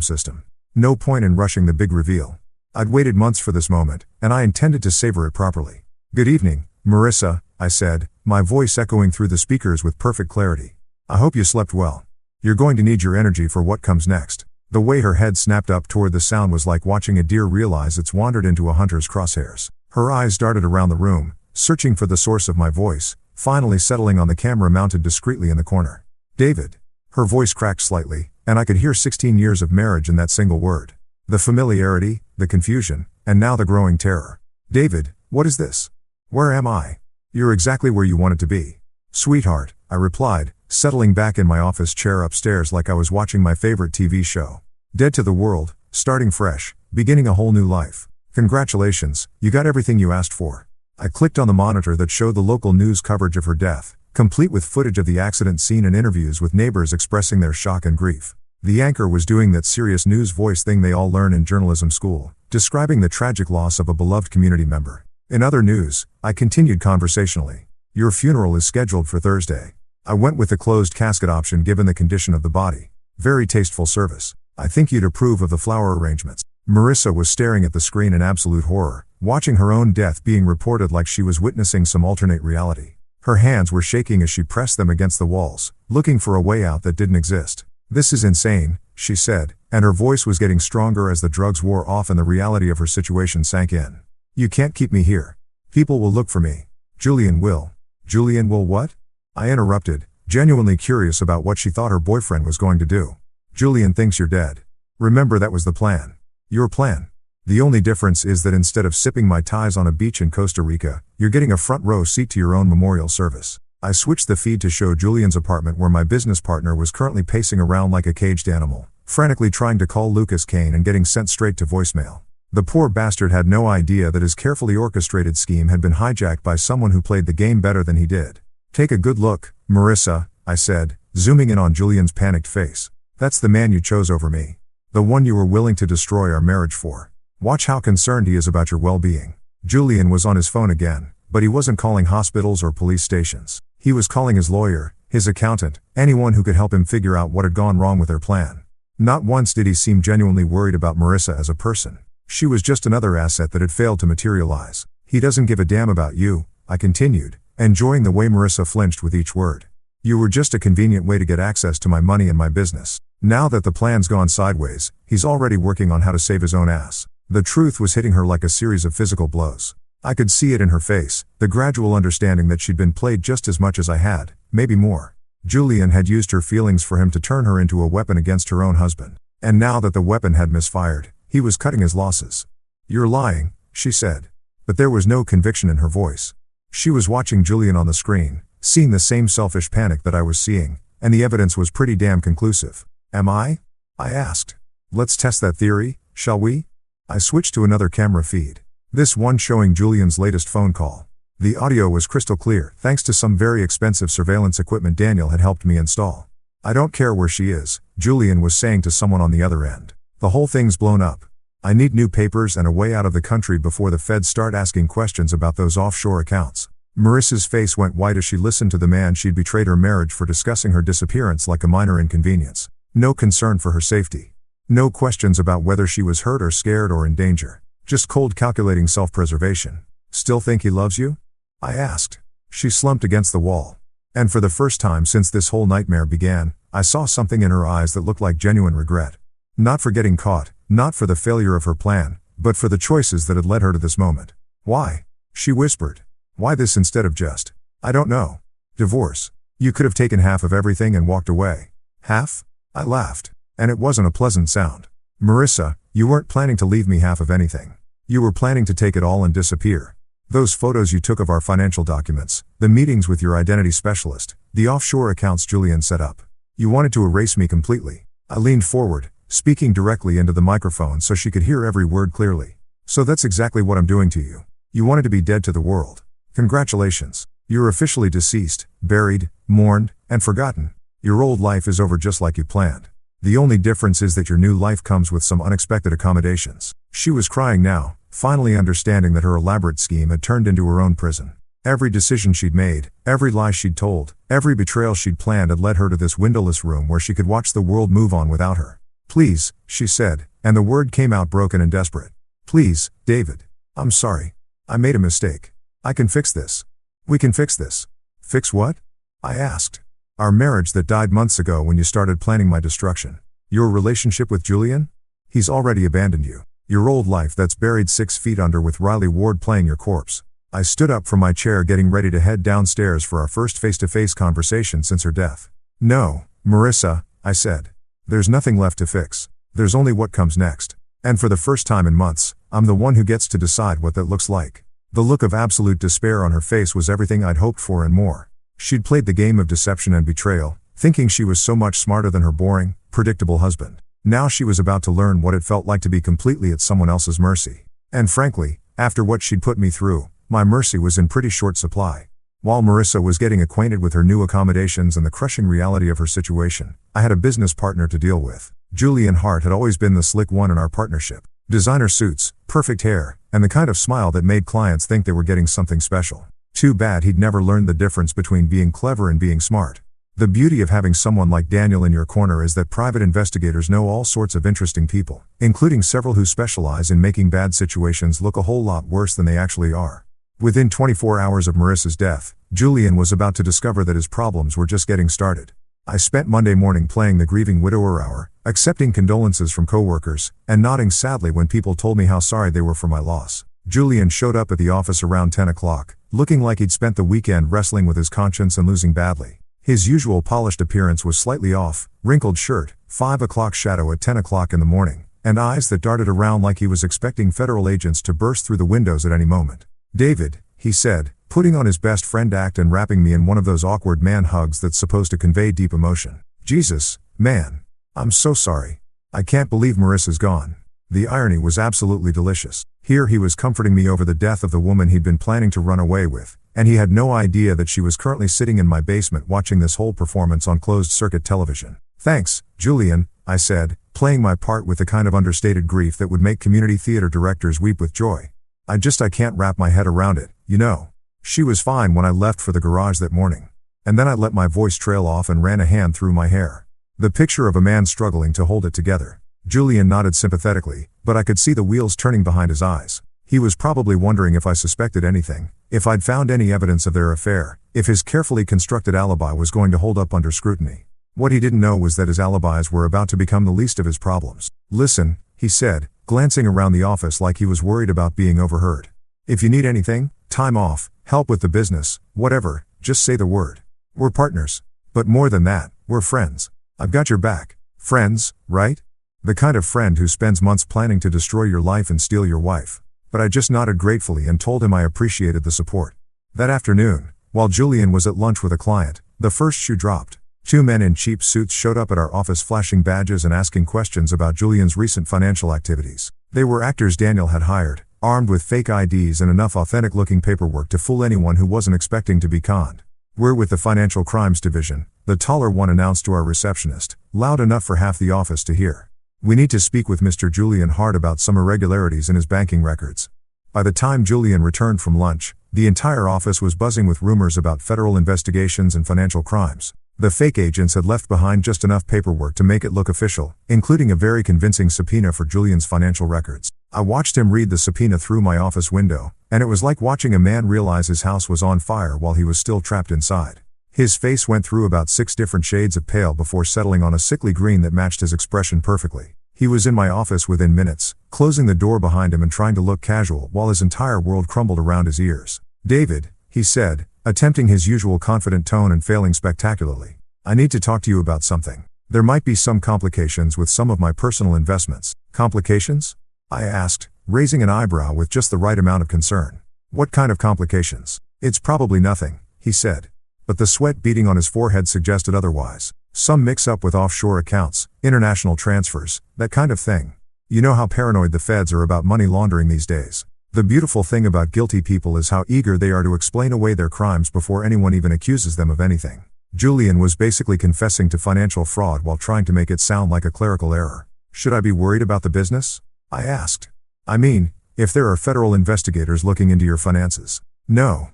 system. No point in rushing the big reveal. I'd waited months for this moment, and I intended to savor it properly. "Good evening, Marissa," I said, my voice echoing through the speakers with perfect clarity. "I hope you slept well. You're going to need your energy for what comes next." The way her head snapped up toward the sound was like watching a deer realize it's wandered into a hunter's crosshairs. Her eyes darted around the room, searching for the source of my voice, finally settling on the camera mounted discreetly in the corner. "David." Her voice cracked slightly, and I could hear 16 years of marriage in that single word. The familiarity, the confusion, and now the growing terror. "David, what is this? Where am I?" "You're exactly where you wanted to be, sweetheart," I replied, settling back in my office chair upstairs like I was watching my favorite TV show. "Dead to the world, starting fresh, beginning a whole new life. Congratulations, you got everything you asked for." I clicked on the monitor that showed the local news coverage of her death, complete with footage of the accident scene and interviews with neighbors expressing their shock and grief. The anchor was doing that serious news voice thing they all learn in journalism school, describing the tragic loss of a beloved community member. In other news, I continued conversationally. "Your funeral is scheduled for Thursday." I went with the closed casket option given the condition of the body. "Very tasteful service. I think you'd approve of the flower arrangements." Marissa was staring at the screen in absolute horror, watching her own death being reported like she was witnessing some alternate reality. Her hands were shaking as she pressed them against the walls, looking for a way out that didn't exist. "This is insane," she said, and her voice was getting stronger as the drugs wore off and the reality of her situation sank in. "You can't keep me here. People will look for me." "Julian will." "Julian will what?" I interrupted, genuinely curious about what she thought her boyfriend was going to do. "Julian thinks you're dead. Remember that was the plan." "Your plan? The only difference is that instead of sipping Mai Tais on a beach in Costa Rica, you're getting a front row seat to your own memorial service." I switched the feed to show Julian's apartment where my business partner was currently pacing around like a caged animal, frantically trying to call Lucas Kane and getting sent straight to voicemail. The poor bastard had no idea that his carefully orchestrated scheme had been hijacked by someone who played the game better than he did. "Take a good look, Marissa," I said, zooming in on Julian's panicked face. "That's the man you chose over me. The one you were willing to destroy our marriage for. Watch how concerned he is about your well-being." Julian was on his phone again, but he wasn't calling hospitals or police stations. He was calling his lawyer, his accountant, anyone who could help him figure out what had gone wrong with their plan. Not once did he seem genuinely worried about Marissa as a person. She was just another asset that had failed to materialize. "He doesn't give a damn about you," I continued, enjoying the way Marissa flinched with each word. "You were just a convenient way to get access to my money and my business. Now that the plan's gone sideways, he's already working on how to save his own ass." The truth was hitting her like a series of physical blows. I could see it in her face, the gradual understanding that she'd been played just as much as I had, maybe more. Julian had used her feelings for him to turn her into a weapon against her own husband. And now that the weapon had misfired, he was cutting his losses. "You're lying," she said. But there was no conviction in her voice. She was watching Julian on the screen, seeing the same selfish panic that I was seeing, and the evidence was pretty damn conclusive. "Am I?" I asked. "Let's test that theory, shall we?" I switched to another camera feed. This one showing Julian's latest phone call. The audio was crystal clear, thanks to some very expensive surveillance equipment Daniel had helped me install. "I don't care where she is," Julian was saying to someone on the other end. "The whole thing's blown up. I need new papers and a way out of the country before the feds start asking questions about those offshore accounts." Marissa's face went white as she listened to the man she'd betrayed her marriage for discussing her disappearance like a minor inconvenience. No concern for her safety. No questions about whether she was hurt or scared or in danger. Just cold calculating self-preservation. "Still think he loves you?" I asked. She slumped against the wall. And for the first time since this whole nightmare began, I saw something in her eyes that looked like genuine regret. Not for getting caught, not for the failure of her plan, but for the choices that had led her to this moment. "Why?" she whispered. "Why this instead of just, I don't know, divorce? You could have taken half of everything and walked away." "Half?" I laughed. And it wasn't a pleasant sound. "Marissa, you weren't planning to leave me half of anything. You were planning to take it all and disappear. Those photos you took of our financial documents, the meetings with your identity specialist, the offshore accounts Julian set up. You wanted to erase me completely." I leaned forward, speaking directly into the microphone so she could hear every word clearly. "So that's exactly what I'm doing to you. You wanted to be dead to the world. Congratulations. You're officially deceased, buried, mourned, and forgotten. Your old life is over just like you planned. The only difference is that your new life comes with some unexpected accommodations. She was crying now, finally understanding that her elaborate scheme had turned into her own prison. Every decision she'd made, every lie she'd told, every betrayal she'd planned had led her to this windowless room where she could watch the world move on without her. "Please," she said, and the word came out broken and desperate. "Please, David. I'm sorry. I made a mistake. I can fix this. We can fix this." "Fix what?" I asked. "Our marriage that died months ago when you started planning my destruction. Your relationship with Julian? He's already abandoned you. Your old life that's buried 6 feet under with Riley Ward playing your corpse." I stood up from my chair getting ready to head downstairs for our first face-to-face conversation since her death. "No, Marissa," I said. "There's nothing left to fix. There's only what comes next. And for the first time in months, I'm the one who gets to decide what that looks like." The look of absolute despair on her face was everything I'd hoped for and more. She'd played the game of deception and betrayal, thinking she was so much smarter than her boring, predictable husband. Now she was about to learn what it felt like to be completely at someone else's mercy. And frankly, after what she'd put me through, my mercy was in pretty short supply. While Marissa was getting acquainted with her new accommodations and the crushing reality of her situation, I had a business partner to deal with. Julian Hart had always been the slick one in our partnership. Designer suits, perfect hair, and the kind of smile that made clients think they were getting something special. Too bad he'd never learned the difference between being clever and being smart. The beauty of having someone like Daniel in your corner is that private investigators know all sorts of interesting people, including several who specialize in making bad situations look a whole lot worse than they actually are. Within 24 hours of Marissa's death, Julian was about to discover that his problems were just getting started. I spent Monday morning playing the grieving widower hour, accepting condolences from coworkers, and nodding sadly when people told me how sorry they were for my loss. Julian showed up at the office around 10 o'clock, looking like he'd spent the weekend wrestling with his conscience and losing badly. His usual polished appearance was slightly off, wrinkled shirt, 5 o'clock shadow at 10 o'clock in the morning, and eyes that darted around like he was expecting federal agents to burst through the windows at any moment. "David," he said, putting on his best friend act and wrapping me in one of those awkward man hugs that's supposed to convey deep emotion. "Jesus, man. I'm so sorry. I can't believe Marissa's gone." The irony was absolutely delicious. Here he was comforting me over the death of the woman he'd been planning to run away with, and he had no idea that she was currently sitting in my basement watching this whole performance on closed-circuit television. "Thanks, Julian," I said, playing my part with the kind of understated grief that would make community theater directors weep with joy. I can't wrap my head around it, you know. She was fine when I left for the garage that morning." And then I let my voice trail off and ran a hand through my hair. The picture of a man struggling to hold it together. Julian nodded sympathetically, but I could see the wheels turning behind his eyes. He was probably wondering if I suspected anything, if I'd found any evidence of their affair, if his carefully constructed alibi was going to hold up under scrutiny. What he didn't know was that his alibis were about to become the least of his problems. "Listen," he said, glancing around the office like he was worried about being overheard. "If you need anything, time off, help with the business, whatever, just say the word. We're partners. But more than that, we're friends. I've got your back." Friends, right? The kind of friend who spends months planning to destroy your life and steal your wife. But I just nodded gratefully and told him I appreciated the support. That afternoon, while Julian was at lunch with a client, the first shoe dropped. 2 men in cheap suits showed up at our office flashing badges and asking questions about Julian's recent financial activities. They were actors Daniel had hired, armed with fake IDs and enough authentic-looking paperwork to fool anyone who wasn't expecting to be conned. "We're with the Financial Crimes Division," the taller one announced to our receptionist, loud enough for half the office to hear. "We need to speak with Mr. Julian Hart about some irregularities in his banking records." By the time Julian returned from lunch, the entire office was buzzing with rumors about federal investigations and financial crimes. The fake agents had left behind just enough paperwork to make it look official, including a very convincing subpoena for Julian's financial records. I watched him read the subpoena through my office window, and it was like watching a man realize his house was on fire while he was still trapped inside. His face went through about 6 different shades of pale before settling on a sickly green that matched his expression perfectly. He was in my office within minutes, closing the door behind him and trying to look casual while his entire world crumbled around his ears. "David," he said, attempting his usual confident tone and failing spectacularly. "I need to talk to you about something. There might be some complications with some of my personal investments." "Complications?" I asked, raising an eyebrow with just the right amount of concern. "What kind of complications?" "It's probably nothing," he said. But the sweat beading on his forehead suggested otherwise. "Some mix-up with offshore accounts, international transfers, that kind of thing. You know how paranoid the feds are about money laundering these days. The beautiful thing about guilty people is how eager they are to explain away their crimes before anyone even accuses them of anything. Julian was basically confessing to financial fraud while trying to make it sound like a clerical error. Should I be worried about the business? I asked. I mean, if there are federal investigators looking into your finances. No,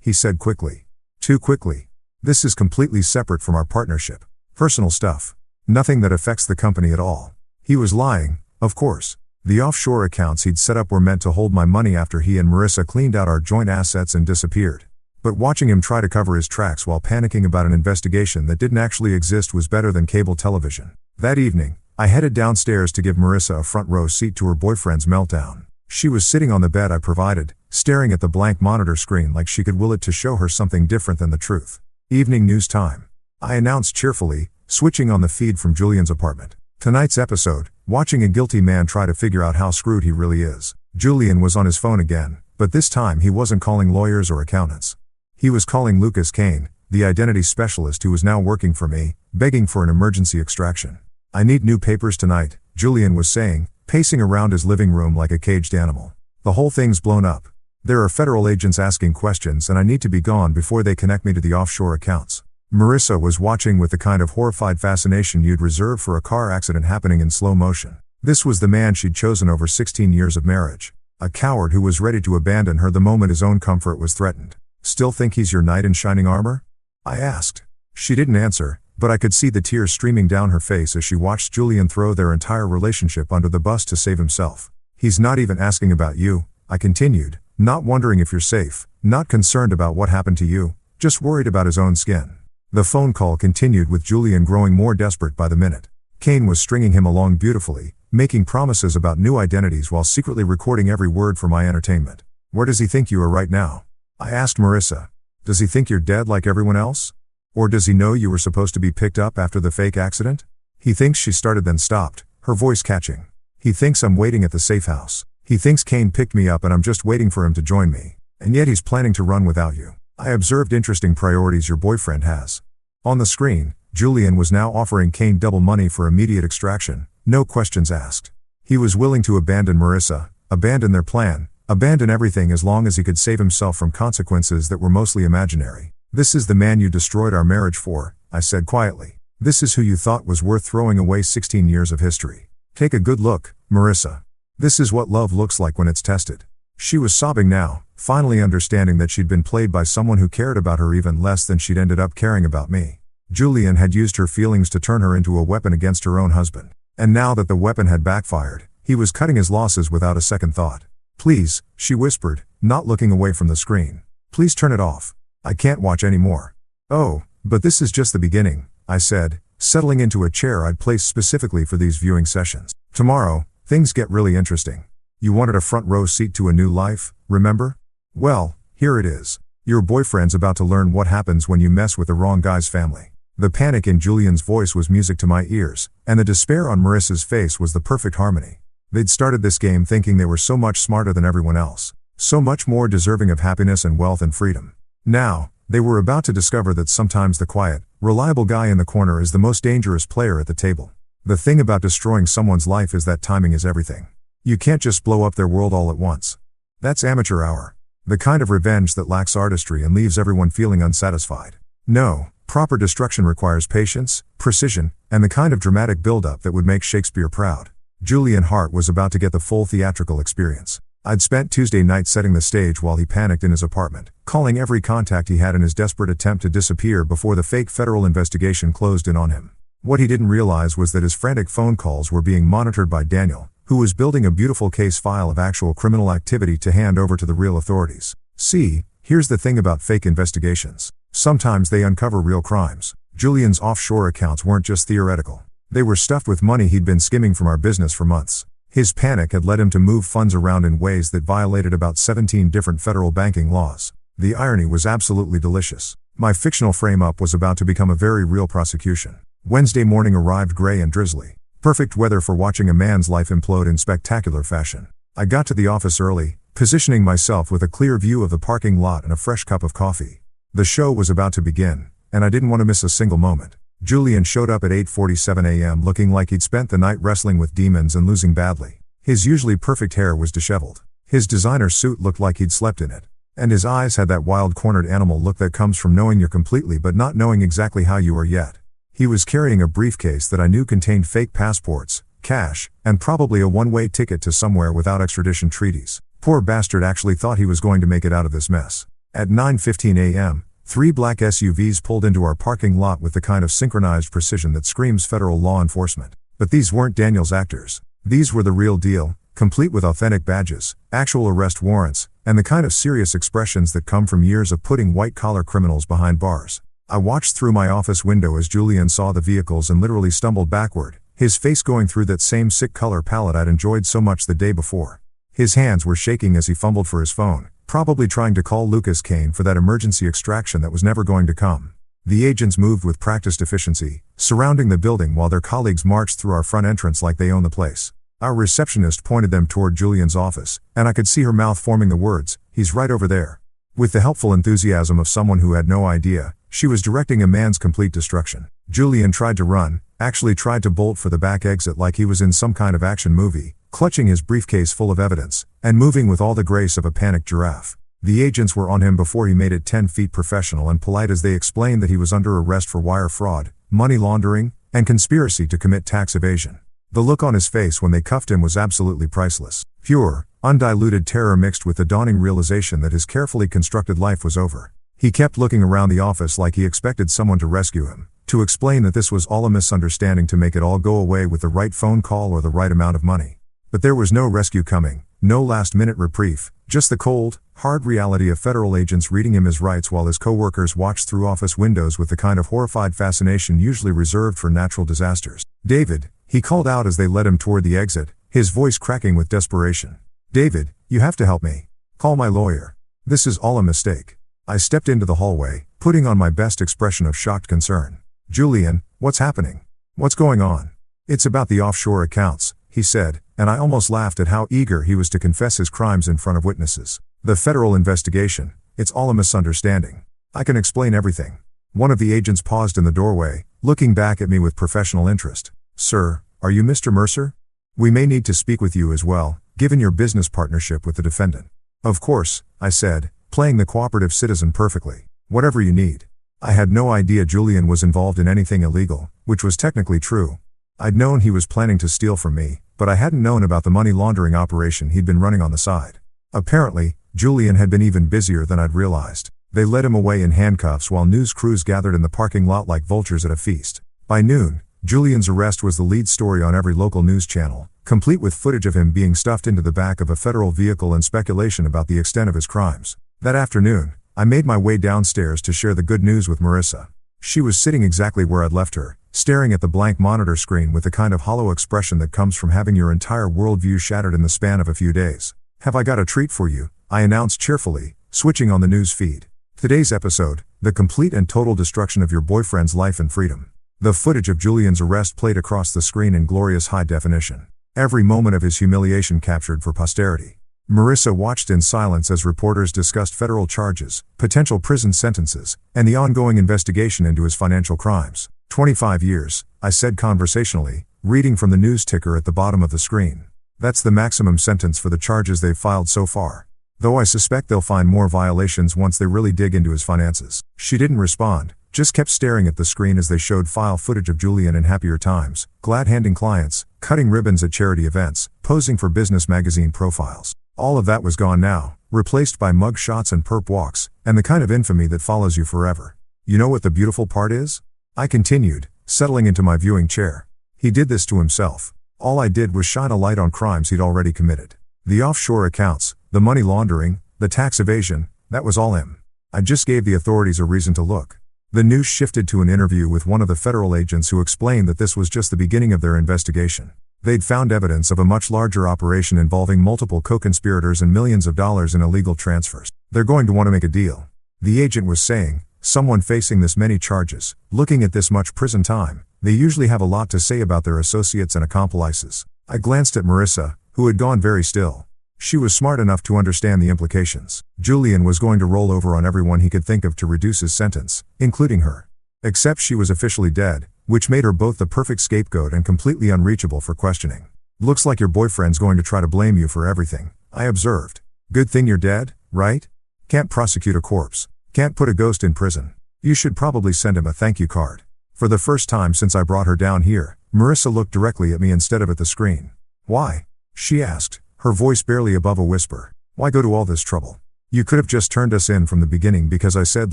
he said quickly. Too quickly. This is completely separate from our partnership. Personal stuff. Nothing that affects the company at all. He was lying, of course. The offshore accounts he'd set up were meant to hold my money after he and Marissa cleaned out our joint assets and disappeared. But watching him try to cover his tracks while panicking about an investigation that didn't actually exist was better than cable television. That evening, I headed downstairs to give Marissa a front row seat to her boyfriend's meltdown. She was sitting on the bed I provided, staring at the blank monitor screen like she could will it to show her something different than the truth. Evening news time. I announced cheerfully, switching on the feed from Julian's apartment. Tonight's episode, watching a guilty man try to figure out how screwed he really is. Julian was on his phone again, but this time he wasn't calling lawyers or accountants. He was calling Lucas Kane, the identity specialist who was now working for me, begging for an emergency extraction. I need new papers tonight, Julian was saying, pacing around his living room like a caged animal. The whole thing's blown up. There are federal agents asking questions and I need to be gone before they connect me to the offshore accounts. Marissa was watching with the kind of horrified fascination you'd reserve for a car accident happening in slow motion. This was the man she'd chosen over 16 years of marriage. A coward who was ready to abandon her the moment his own comfort was threatened. Still think he's your knight in shining armor? I asked. She didn't answer, but I could see the tears streaming down her face as she watched Julian throw their entire relationship under the bus to save himself. He's not even asking about you, I continued, not wondering if you're safe, not concerned about what happened to you, just worried about his own skin. The phone call continued with Julian growing more desperate by the minute. Kane was stringing him along beautifully, making promises about new identities while secretly recording every word for my entertainment. Where does he think you are right now? I asked Marissa. Does he think you're dead like everyone else? Or does he know you were supposed to be picked up after the fake accident? He thinks she started then stopped, her voice catching. He thinks I'm waiting at the safe house. He thinks Kane picked me up and I'm just waiting for him to join me. And yet he's planning to run without you. I observed interesting priorities your boyfriend has. On the screen, Julian was now offering Kane double money for immediate extraction, no questions asked. He was willing to abandon Marissa, abandon their plan, abandon everything as long as he could save himself from consequences that were mostly imaginary. This is the man you destroyed our marriage for, I said quietly. This is who you thought was worth throwing away 16 years of history. Take a good look, Marissa. This is what love looks like when it's tested. She was sobbing now, finally understanding that she'd been played by someone who cared about her even less than she'd ended up caring about me. Julian had used her feelings to turn her into a weapon against her own husband. And now that the weapon had backfired, he was cutting his losses without a second thought. Please, she whispered, not looking away from the screen. Please turn it off. I can't watch anymore. Oh, but this is just the beginning, I said, settling into a chair I'd placed specifically for these viewing sessions. Tomorrow, things get really interesting. You wanted a front row seat to a new life, remember? Well, here it is. Your boyfriend's about to learn what happens when you mess with the wrong guy's family. The panic in Julian's voice was music to my ears, and the despair on Marissa's face was the perfect harmony. They'd started this game thinking they were so much smarter than everyone else, so much more deserving of happiness and wealth and freedom. Now, they were about to discover that sometimes the quiet, reliable guy in the corner is the most dangerous player at the table. The thing about destroying someone's life is that timing is everything. You can't just blow up their world all at once. That's amateur hour. The kind of revenge that lacks artistry and leaves everyone feeling unsatisfied. No, proper destruction requires patience, precision, and the kind of dramatic build-up that would make Shakespeare proud. Julian Hart was about to get the full theatrical experience. I'd spent Tuesday night setting the stage while he panicked in his apartment, calling every contact he had in his desperate attempt to disappear before the fake federal investigation closed in on him. What he didn't realize was that his frantic phone calls were being monitored by Daniel, who was building a beautiful case file of actual criminal activity to hand over to the real authorities. See, here's the thing about fake investigations. Sometimes they uncover real crimes. Julian's offshore accounts weren't just theoretical. They were stuffed with money he'd been skimming from our business for months. His panic had led him to move funds around in ways that violated about 17 different federal banking laws. The irony was absolutely delicious. My fictional frame-up was about to become a very real prosecution. Wednesday morning arrived gray and drizzly. Perfect weather for watching a man's life implode in spectacular fashion. I got to the office early, positioning myself with a clear view of the parking lot and a fresh cup of coffee. The show was about to begin, and I didn't want to miss a single moment. Julian showed up at 8:47 a.m. looking like he'd spent the night wrestling with demons and losing badly. His usually perfect hair was disheveled. His designer suit looked like he'd slept in it. And his eyes had that wild cornered animal look that comes from knowing you're completely but not knowing exactly how you are yet. He was carrying a briefcase that I knew contained fake passports, cash, and probably a one-way ticket to somewhere without extradition treaties. Poor bastard actually thought he was going to make it out of this mess. At 9:15 a.m., 3 black SUVs pulled into our parking lot with the kind of synchronized precision that screams federal law enforcement. But these weren't Daniel's actors. These were the real deal, complete with authentic badges, actual arrest warrants, and the kind of serious expressions that come from years of putting white-collar criminals behind bars. I watched through my office window as Julian saw the vehicles and literally stumbled backward, his face going through that same sick color palette I'd enjoyed so much the day before. His hands were shaking as he fumbled for his phone, probably trying to call Lucas Kane for that emergency extraction that was never going to come. The agents moved with practiced efficiency, surrounding the building while their colleagues marched through our front entrance like they own the place. Our receptionist pointed them toward Julian's office, and I could see her mouth forming the words, "He's right over there." With the helpful enthusiasm of someone who had no idea, she was directing a man's complete destruction. Julian tried to run, actually tried to bolt for the back exit like he was in some kind of action movie, clutching his briefcase full of evidence, and moving with all the grace of a panicked giraffe. The agents were on him before he made it 10 feet professional and polite as they explained that he was under arrest for wire fraud, money laundering, and conspiracy to commit tax evasion. The look on his face when they cuffed him was absolutely priceless. Pure, undiluted terror mixed with the dawning realization that his carefully constructed life was over. He kept looking around the office like he expected someone to rescue him, to explain that this was all a misunderstanding, to make it all go away with the right phone call or the right amount of money. But there was no rescue coming, no last-minute reprieve, just the cold, hard reality of federal agents reading him his rights while his co-workers watched through office windows with the kind of horrified fascination usually reserved for natural disasters. "David," he called out as they led him toward the exit, his voice cracking with desperation. "David, you have to help me. Call my lawyer. This is all a mistake." I stepped into the hallway, putting on my best expression of shocked concern. "Julian, what's happening? What's going on?" "It's about the offshore accounts," he said, and I almost laughed at how eager he was to confess his crimes in front of witnesses. "The federal investigation, it's all a misunderstanding. I can explain everything." One of the agents paused in the doorway, looking back at me with professional interest. "Sir, are you Mr. Mercer? We may need to speak with you as well, given your business partnership with the defendant." "Of course," I said, playing the cooperative citizen perfectly. "Whatever you need." I had no idea Julian was involved in anything illegal, which was technically true. I'd known he was planning to steal from me, but I hadn't known about the money laundering operation he'd been running on the side. Apparently, Julian had been even busier than I'd realized. They led him away in handcuffs while news crews gathered in the parking lot like vultures at a feast. By noon, Julian's arrest was the lead story on every local news channel, complete with footage of him being stuffed into the back of a federal vehicle and speculation about the extent of his crimes. That afternoon, I made my way downstairs to share the good news with Marissa. She was sitting exactly where I'd left her, staring at the blank monitor screen with the kind of hollow expression that comes from having your entire worldview shattered in the span of a few days. "Have I got a treat for you?" I announced cheerfully, switching on the news feed. "Today's episode, the complete and total destruction of your boyfriend's life and freedom." The footage of Julian's arrest played across the screen in glorious high definition. Every moment of his humiliation captured for posterity. Marissa watched in silence as reporters discussed federal charges, potential prison sentences, and the ongoing investigation into his financial crimes. 25 years, I said conversationally, reading from the news ticker at the bottom of the screen. "That's the maximum sentence for the charges they've filed so far. Though I suspect they'll find more violations once they really dig into his finances." She didn't respond, just kept staring at the screen as they showed file footage of Julian in happier times, glad-handing clients, cutting ribbons at charity events, posing for business magazine profiles. All of that was gone now, replaced by mug shots and perp walks, and the kind of infamy that follows you forever. "You know what the beautiful part is?" I continued, settling into my viewing chair. "He did this to himself. All I did was shine a light on crimes he'd already committed. The offshore accounts, the money laundering, the tax evasion, that was all him. I just gave the authorities a reason to look." The news shifted to an interview with one of the federal agents who explained that this was just the beginning of their investigation. They'd found evidence of a much larger operation involving multiple co-conspirators and millions of dollars in illegal transfers. "They're going to want to make a deal," the agent was saying. "Someone facing this many charges, looking at this much prison time, they usually have a lot to say about their associates and accomplices." I glanced at Marissa, who had gone very still. She was smart enough to understand the implications. Julian was going to roll over on everyone he could think of to reduce his sentence, including her. Except she was officially dead, which made her both the perfect scapegoat and completely unreachable for questioning. "Looks like your boyfriend's going to try to blame you for everything," I observed. "Good thing you're dead, right?" Can't prosecute a corpse. Can't put a ghost in prison. You should probably send him a thank you card. For the first time since I brought her down here, Marissa looked directly at me instead of at the screen. Why? She asked, her voice barely above a whisper. Why go to all this trouble? You could have just turned us in from the beginning, because I said,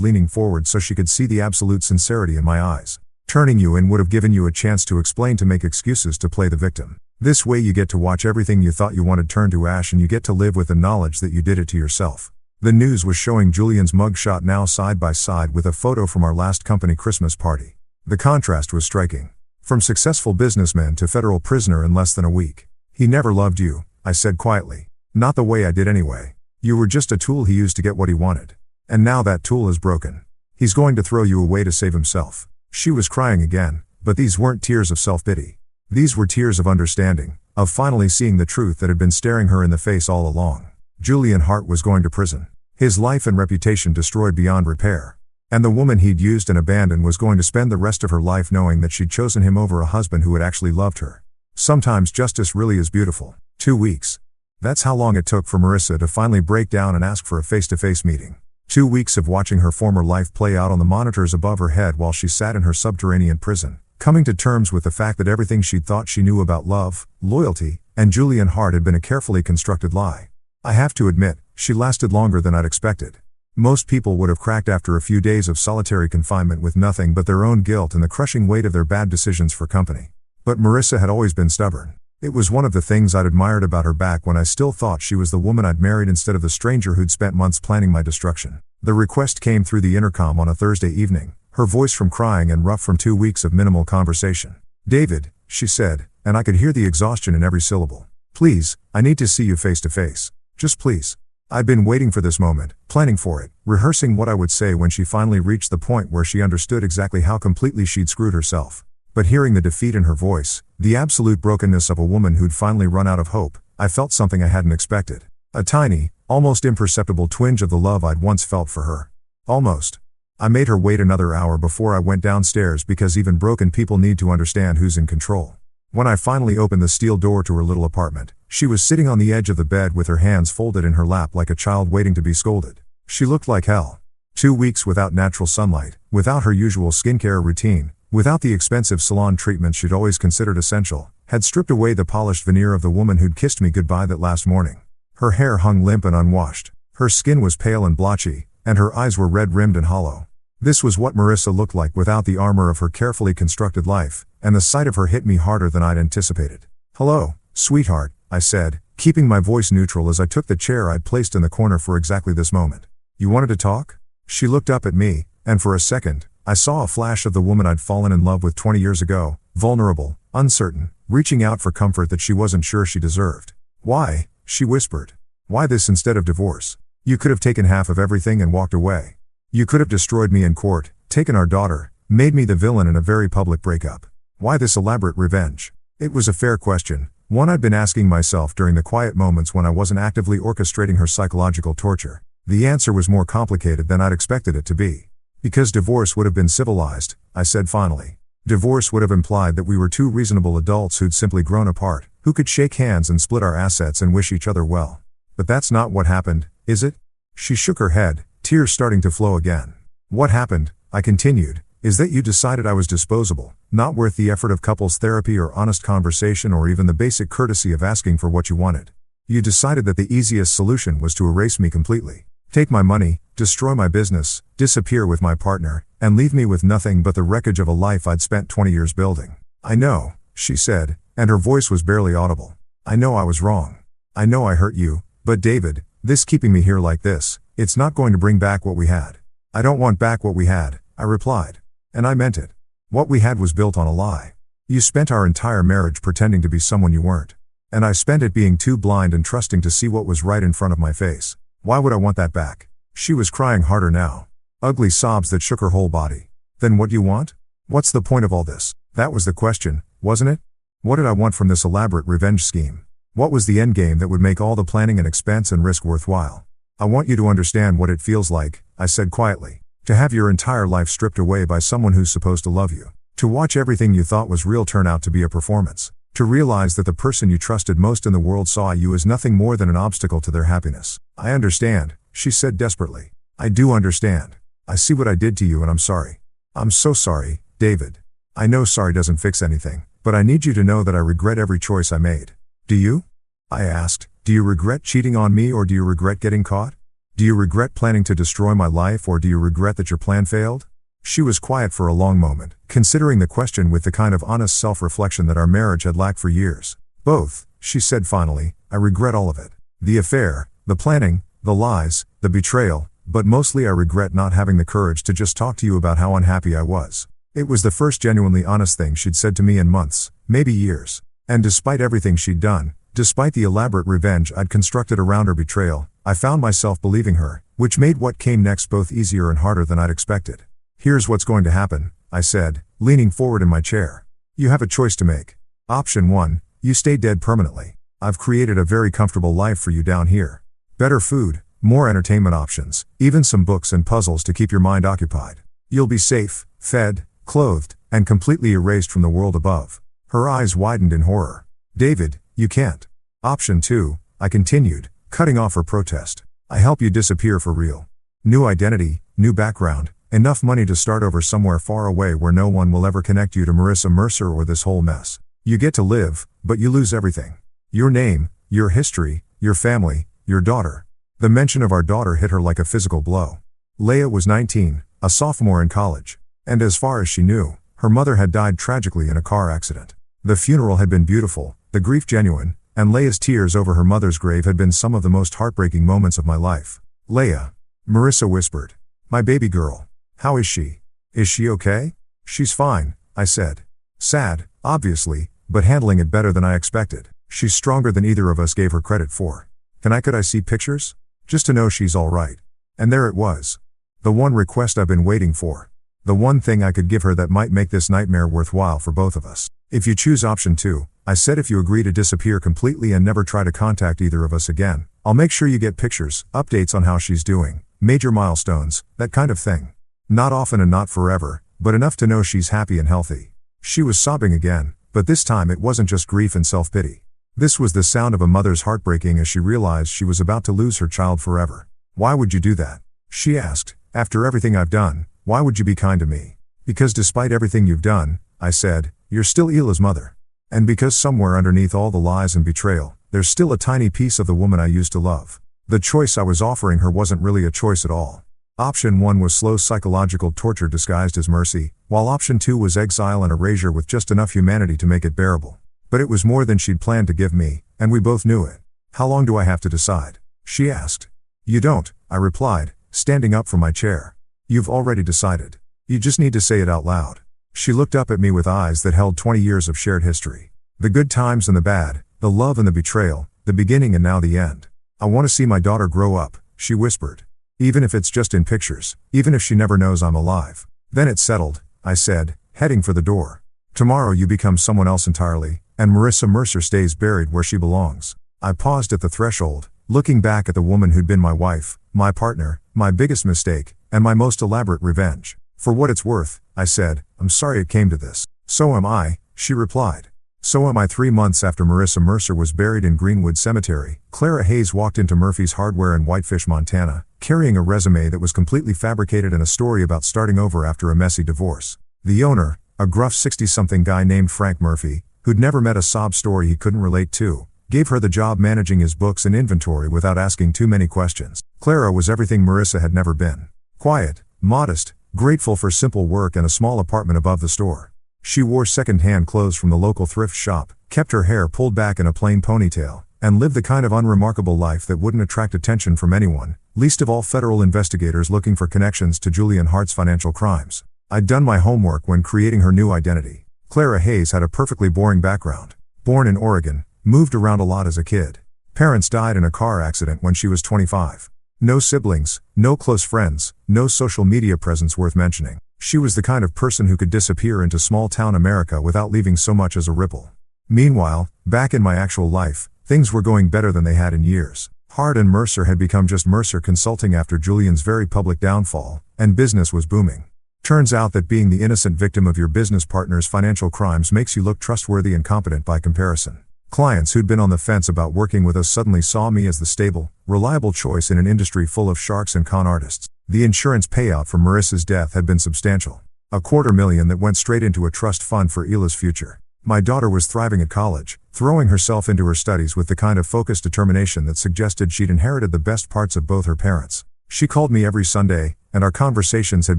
leaning forward so she could see the absolute sincerity in my eyes. Turning you in would have given you a chance to explain, to make excuses, to play the victim. This way you get to watch everything you thought you wanted turn to ash, and you get to live with the knowledge that you did it to yourself. The news was showing Julian's mugshot now side by side with a photo from our last company Christmas party. The contrast was striking. From successful businessman to federal prisoner in less than a week. He never loved you, I said quietly. Not the way I did anyway. You were just a tool he used to get what he wanted. And now that tool is broken. He's going to throw you away to save himself. She was crying again, but these weren't tears of self-pity. These were tears of understanding, of finally seeing the truth that had been staring her in the face all along. Julian Hart was going to prison. His life and reputation destroyed beyond repair. And the woman he'd used and abandoned was going to spend the rest of her life knowing that she'd chosen him over a husband who had actually loved her. Sometimes justice really is beautiful. 2 weeks. That's how long it took for Marissa to finally break down and ask for a face-to-face meeting. 2 weeks of watching her former life play out on the monitors above her head while she sat in her subterranean prison, coming to terms with the fact that everything she'd thought she knew about love, loyalty, and Julian Hart had been a carefully constructed lie. I have to admit, she lasted longer than I'd expected. Most people would have cracked after a few days of solitary confinement with nothing but their own guilt and the crushing weight of their bad decisions for company. But Marissa had always been stubborn. It was one of the things I'd admired about her back when I still thought she was the woman I'd married instead of the stranger who'd spent months planning my destruction. The request came through the intercom on a Thursday evening, her voice from crying and rough from 2 weeks of minimal conversation. David, she said, and I could hear the exhaustion in every syllable. Please, I need to see you face to face. Just please. I'd been waiting for this moment, planning for it, rehearsing what I would say when she finally reached the point where she understood exactly how completely she'd screwed herself. But hearing the defeat in her voice, the absolute brokenness of a woman who'd finally run out of hope, I felt something I hadn't expected. A tiny, almost imperceptible twinge of the love I'd once felt for her. Almost. I made her wait another hour before I went downstairs, because even broken people need to understand who's in control. When I finally opened the steel door to her little apartment, she was sitting on the edge of the bed with her hands folded in her lap like a child waiting to be scolded. She looked like hell. 2 weeks without natural sunlight, without her usual skincare routine, without the expensive salon treatments she'd always considered essential, had stripped away the polished veneer of the woman who'd kissed me goodbye that last morning. Her hair hung limp and unwashed, her skin was pale and blotchy, and her eyes were red-rimmed and hollow. This was what Marissa looked like without the armor of her carefully constructed life, and the sight of her hit me harder than I'd anticipated. "Hello, sweetheart," I said, keeping my voice neutral as I took the chair I'd placed in the corner for exactly this moment. "You wanted to talk?" She looked up at me, and for a second, I saw a flash of the woman I'd fallen in love with 20 years ago, vulnerable, uncertain, reaching out for comfort that she wasn't sure she deserved. "Why?" she whispered. "Why this instead of divorce? You could have taken half of everything and walked away. You could have destroyed me in court, taken our daughter, made me the villain in a very public breakup. Why this elaborate revenge?" It was a fair question, one I'd been asking myself during the quiet moments when I wasn't actively orchestrating her psychological torture. The answer was more complicated than I'd expected it to be. "Because divorce would have been civilized," I said finally. "Divorce would have implied that we were two reasonable adults who'd simply grown apart, who could shake hands and split our assets and wish each other well. But that's not what happened, is it?" She shook her head, tears starting to flow again. "What happened," I continued, "is that you decided I was disposable, not worth the effort of couples therapy or honest conversation or even the basic courtesy of asking for what you wanted. You decided that the easiest solution was to erase me completely. Take my money, destroy my business, disappear with my partner, and leave me with nothing but the wreckage of a life I'd spent 20 years building." "I know," she said, and her voice was barely audible. "I know I was wrong. I know I hurt you, but David, this keeping me here like this, it's not going to bring back what we had." "I don't want back what we had," I replied. And I meant it. What we had was built on a lie. You spent our entire marriage pretending to be someone you weren't. And I spent it being too blind and trusting to see what was right in front of my face. Why would I want that back?" She was crying harder now. Ugly sobs that shook her whole body. "Then what do you want? What's the point of all this?" That was the question, wasn't it? What did I want from this elaborate revenge scheme? What was the endgame that would make all the planning and expense and risk worthwhile? "I want you to understand what it feels like," I said quietly. "To have your entire life stripped away by someone who's supposed to love you. To watch everything you thought was real turn out to be a performance. To realize that the person you trusted most in the world saw you as nothing more than an obstacle to their happiness. I understand," she said desperately. I do understand. I see what I did to you and I'm sorry. I'm so sorry, David. I know sorry doesn't fix anything, but I need you to know that I regret every choice I made. Do you? I asked. Do you regret cheating on me or do you regret getting caught? Do you regret planning to destroy my life or do you regret that your plan failed? She was quiet for a long moment, considering the question with the kind of honest self-reflection that our marriage had lacked for years. Both, she said finally. I regret all of it. The affair, the planning, the lies, the betrayal, but mostly I regret not having the courage to just talk to you about how unhappy I was. It was the first genuinely honest thing she'd said to me in months, maybe years. And despite everything she'd done, despite the elaborate revenge I'd constructed around her betrayal, I found myself believing her, which made what came next both easier and harder than I'd expected. Here's what's going to happen, I said, leaning forward in my chair. You have a choice to make. Option 1, you stay dead permanently. I've created a very comfortable life for you down here. Better food, more entertainment options, even some books and puzzles to keep your mind occupied. You'll be safe, fed, clothed, and completely erased from the world above. Her eyes widened in horror. David, you can't. Option 2, I continued, cutting off her protest. I help you disappear for real. New identity, new background, enough money to start over somewhere far away where no one will ever connect you to Marissa Mercer or this whole mess. You get to live, but you lose everything. Your name, your history, your family, your daughter. The mention of our daughter hit her like a physical blow. Leia was 19, a sophomore in college. And as far as she knew, her mother had died tragically in a car accident. The funeral had been beautiful, the grief genuine, and Leia's tears over her mother's grave had been some of the most heartbreaking moments of my life. Leia. Marissa whispered. My baby girl. How is she? Is she okay? She's fine, I said. Sad, obviously, but handling it better than I expected. She's stronger than either of us gave her credit for. Could I see pictures? Just to know she's all right. And there it was. The one request I've been waiting for. The one thing I could give her that might make this nightmare worthwhile for both of us. If you choose option 2, I said if you agree to disappear completely and never try to contact either of us again, I'll make sure you get pictures, updates on how she's doing, major milestones, that kind of thing. Not often and not forever, but enough to know she's happy and healthy. She was sobbing again, but this time it wasn't just grief and self-pity. This was the sound of a mother's heart breaking as she realized she was about to lose her child forever. Why would you do that? She asked. After everything I've done, why would you be kind to me? Because despite everything you've done, I said, you're still Ila's mother. And because somewhere underneath all the lies and betrayal, there's still a tiny piece of the woman I used to love. The choice I was offering her wasn't really a choice at all. Option 1 was slow psychological torture disguised as mercy, while option 2 was exile and erasure with just enough humanity to make it bearable. But it was more than she'd planned to give me, and we both knew it. How long do I have to decide? She asked. You don't, I replied, standing up from my chair. You've already decided. You just need to say it out loud. She looked up at me with eyes that held 20 years of shared history. The good times and the bad, the love and the betrayal, the beginning and now the end. I want to see my daughter grow up, she whispered. Even if it's just in pictures, even if she never knows I'm alive. Then it's settled, I said, heading for the door. Tomorrow you become someone else entirely, and Marissa Mercer stays buried where she belongs. I paused at the threshold, looking back at the woman who'd been my wife, my partner, my biggest mistake, and my most elaborate revenge. For what it's worth, I said, I'm sorry it came to this. So am I, she replied. So am I. 3 months after Marissa Mercer was buried in Greenwood Cemetery, Clara Hayes walked into Murphy's Hardware in Whitefish, Montana, carrying a resume that was completely fabricated and a story about starting over after a messy divorce. The owner, a gruff 60-something guy named Frank Murphy, who'd never met a sob story he couldn't relate to, gave her the job managing his books and inventory without asking too many questions. Clara was everything Marissa had never been. Quiet, modest, grateful for simple work and a small apartment above the store. She wore second-hand clothes from the local thrift shop, kept her hair pulled back in a plain ponytail, and lived the kind of unremarkable life that wouldn't attract attention from anyone, least of all federal investigators looking for connections to Julian Hart's financial crimes. I'd done my homework when creating her new identity. Clara Hayes had a perfectly boring background. Born in Oregon, moved around a lot as a kid. Parents died in a car accident when she was 25. No siblings, no close friends, no social media presence worth mentioning. She was the kind of person who could disappear into small-town America without leaving so much as a ripple. Meanwhile, back in my actual life, things were going better than they had in years. Hart and Mercer had become just Mercer Consulting after Julian's very public downfall, and business was booming. Turns out that being the innocent victim of your business partner's financial crimes makes you look trustworthy and competent by comparison. Clients who'd been on the fence about working with us suddenly saw me as the stable, reliable choice in an industry full of sharks and con artists. The insurance payout for Marissa's death had been substantial. $250,000 that went straight into a trust fund for Ila's future. My daughter was thriving at college, throwing herself into her studies with the kind of focused determination that suggested she'd inherited the best parts of both her parents. She called me every Sunday, and our conversations had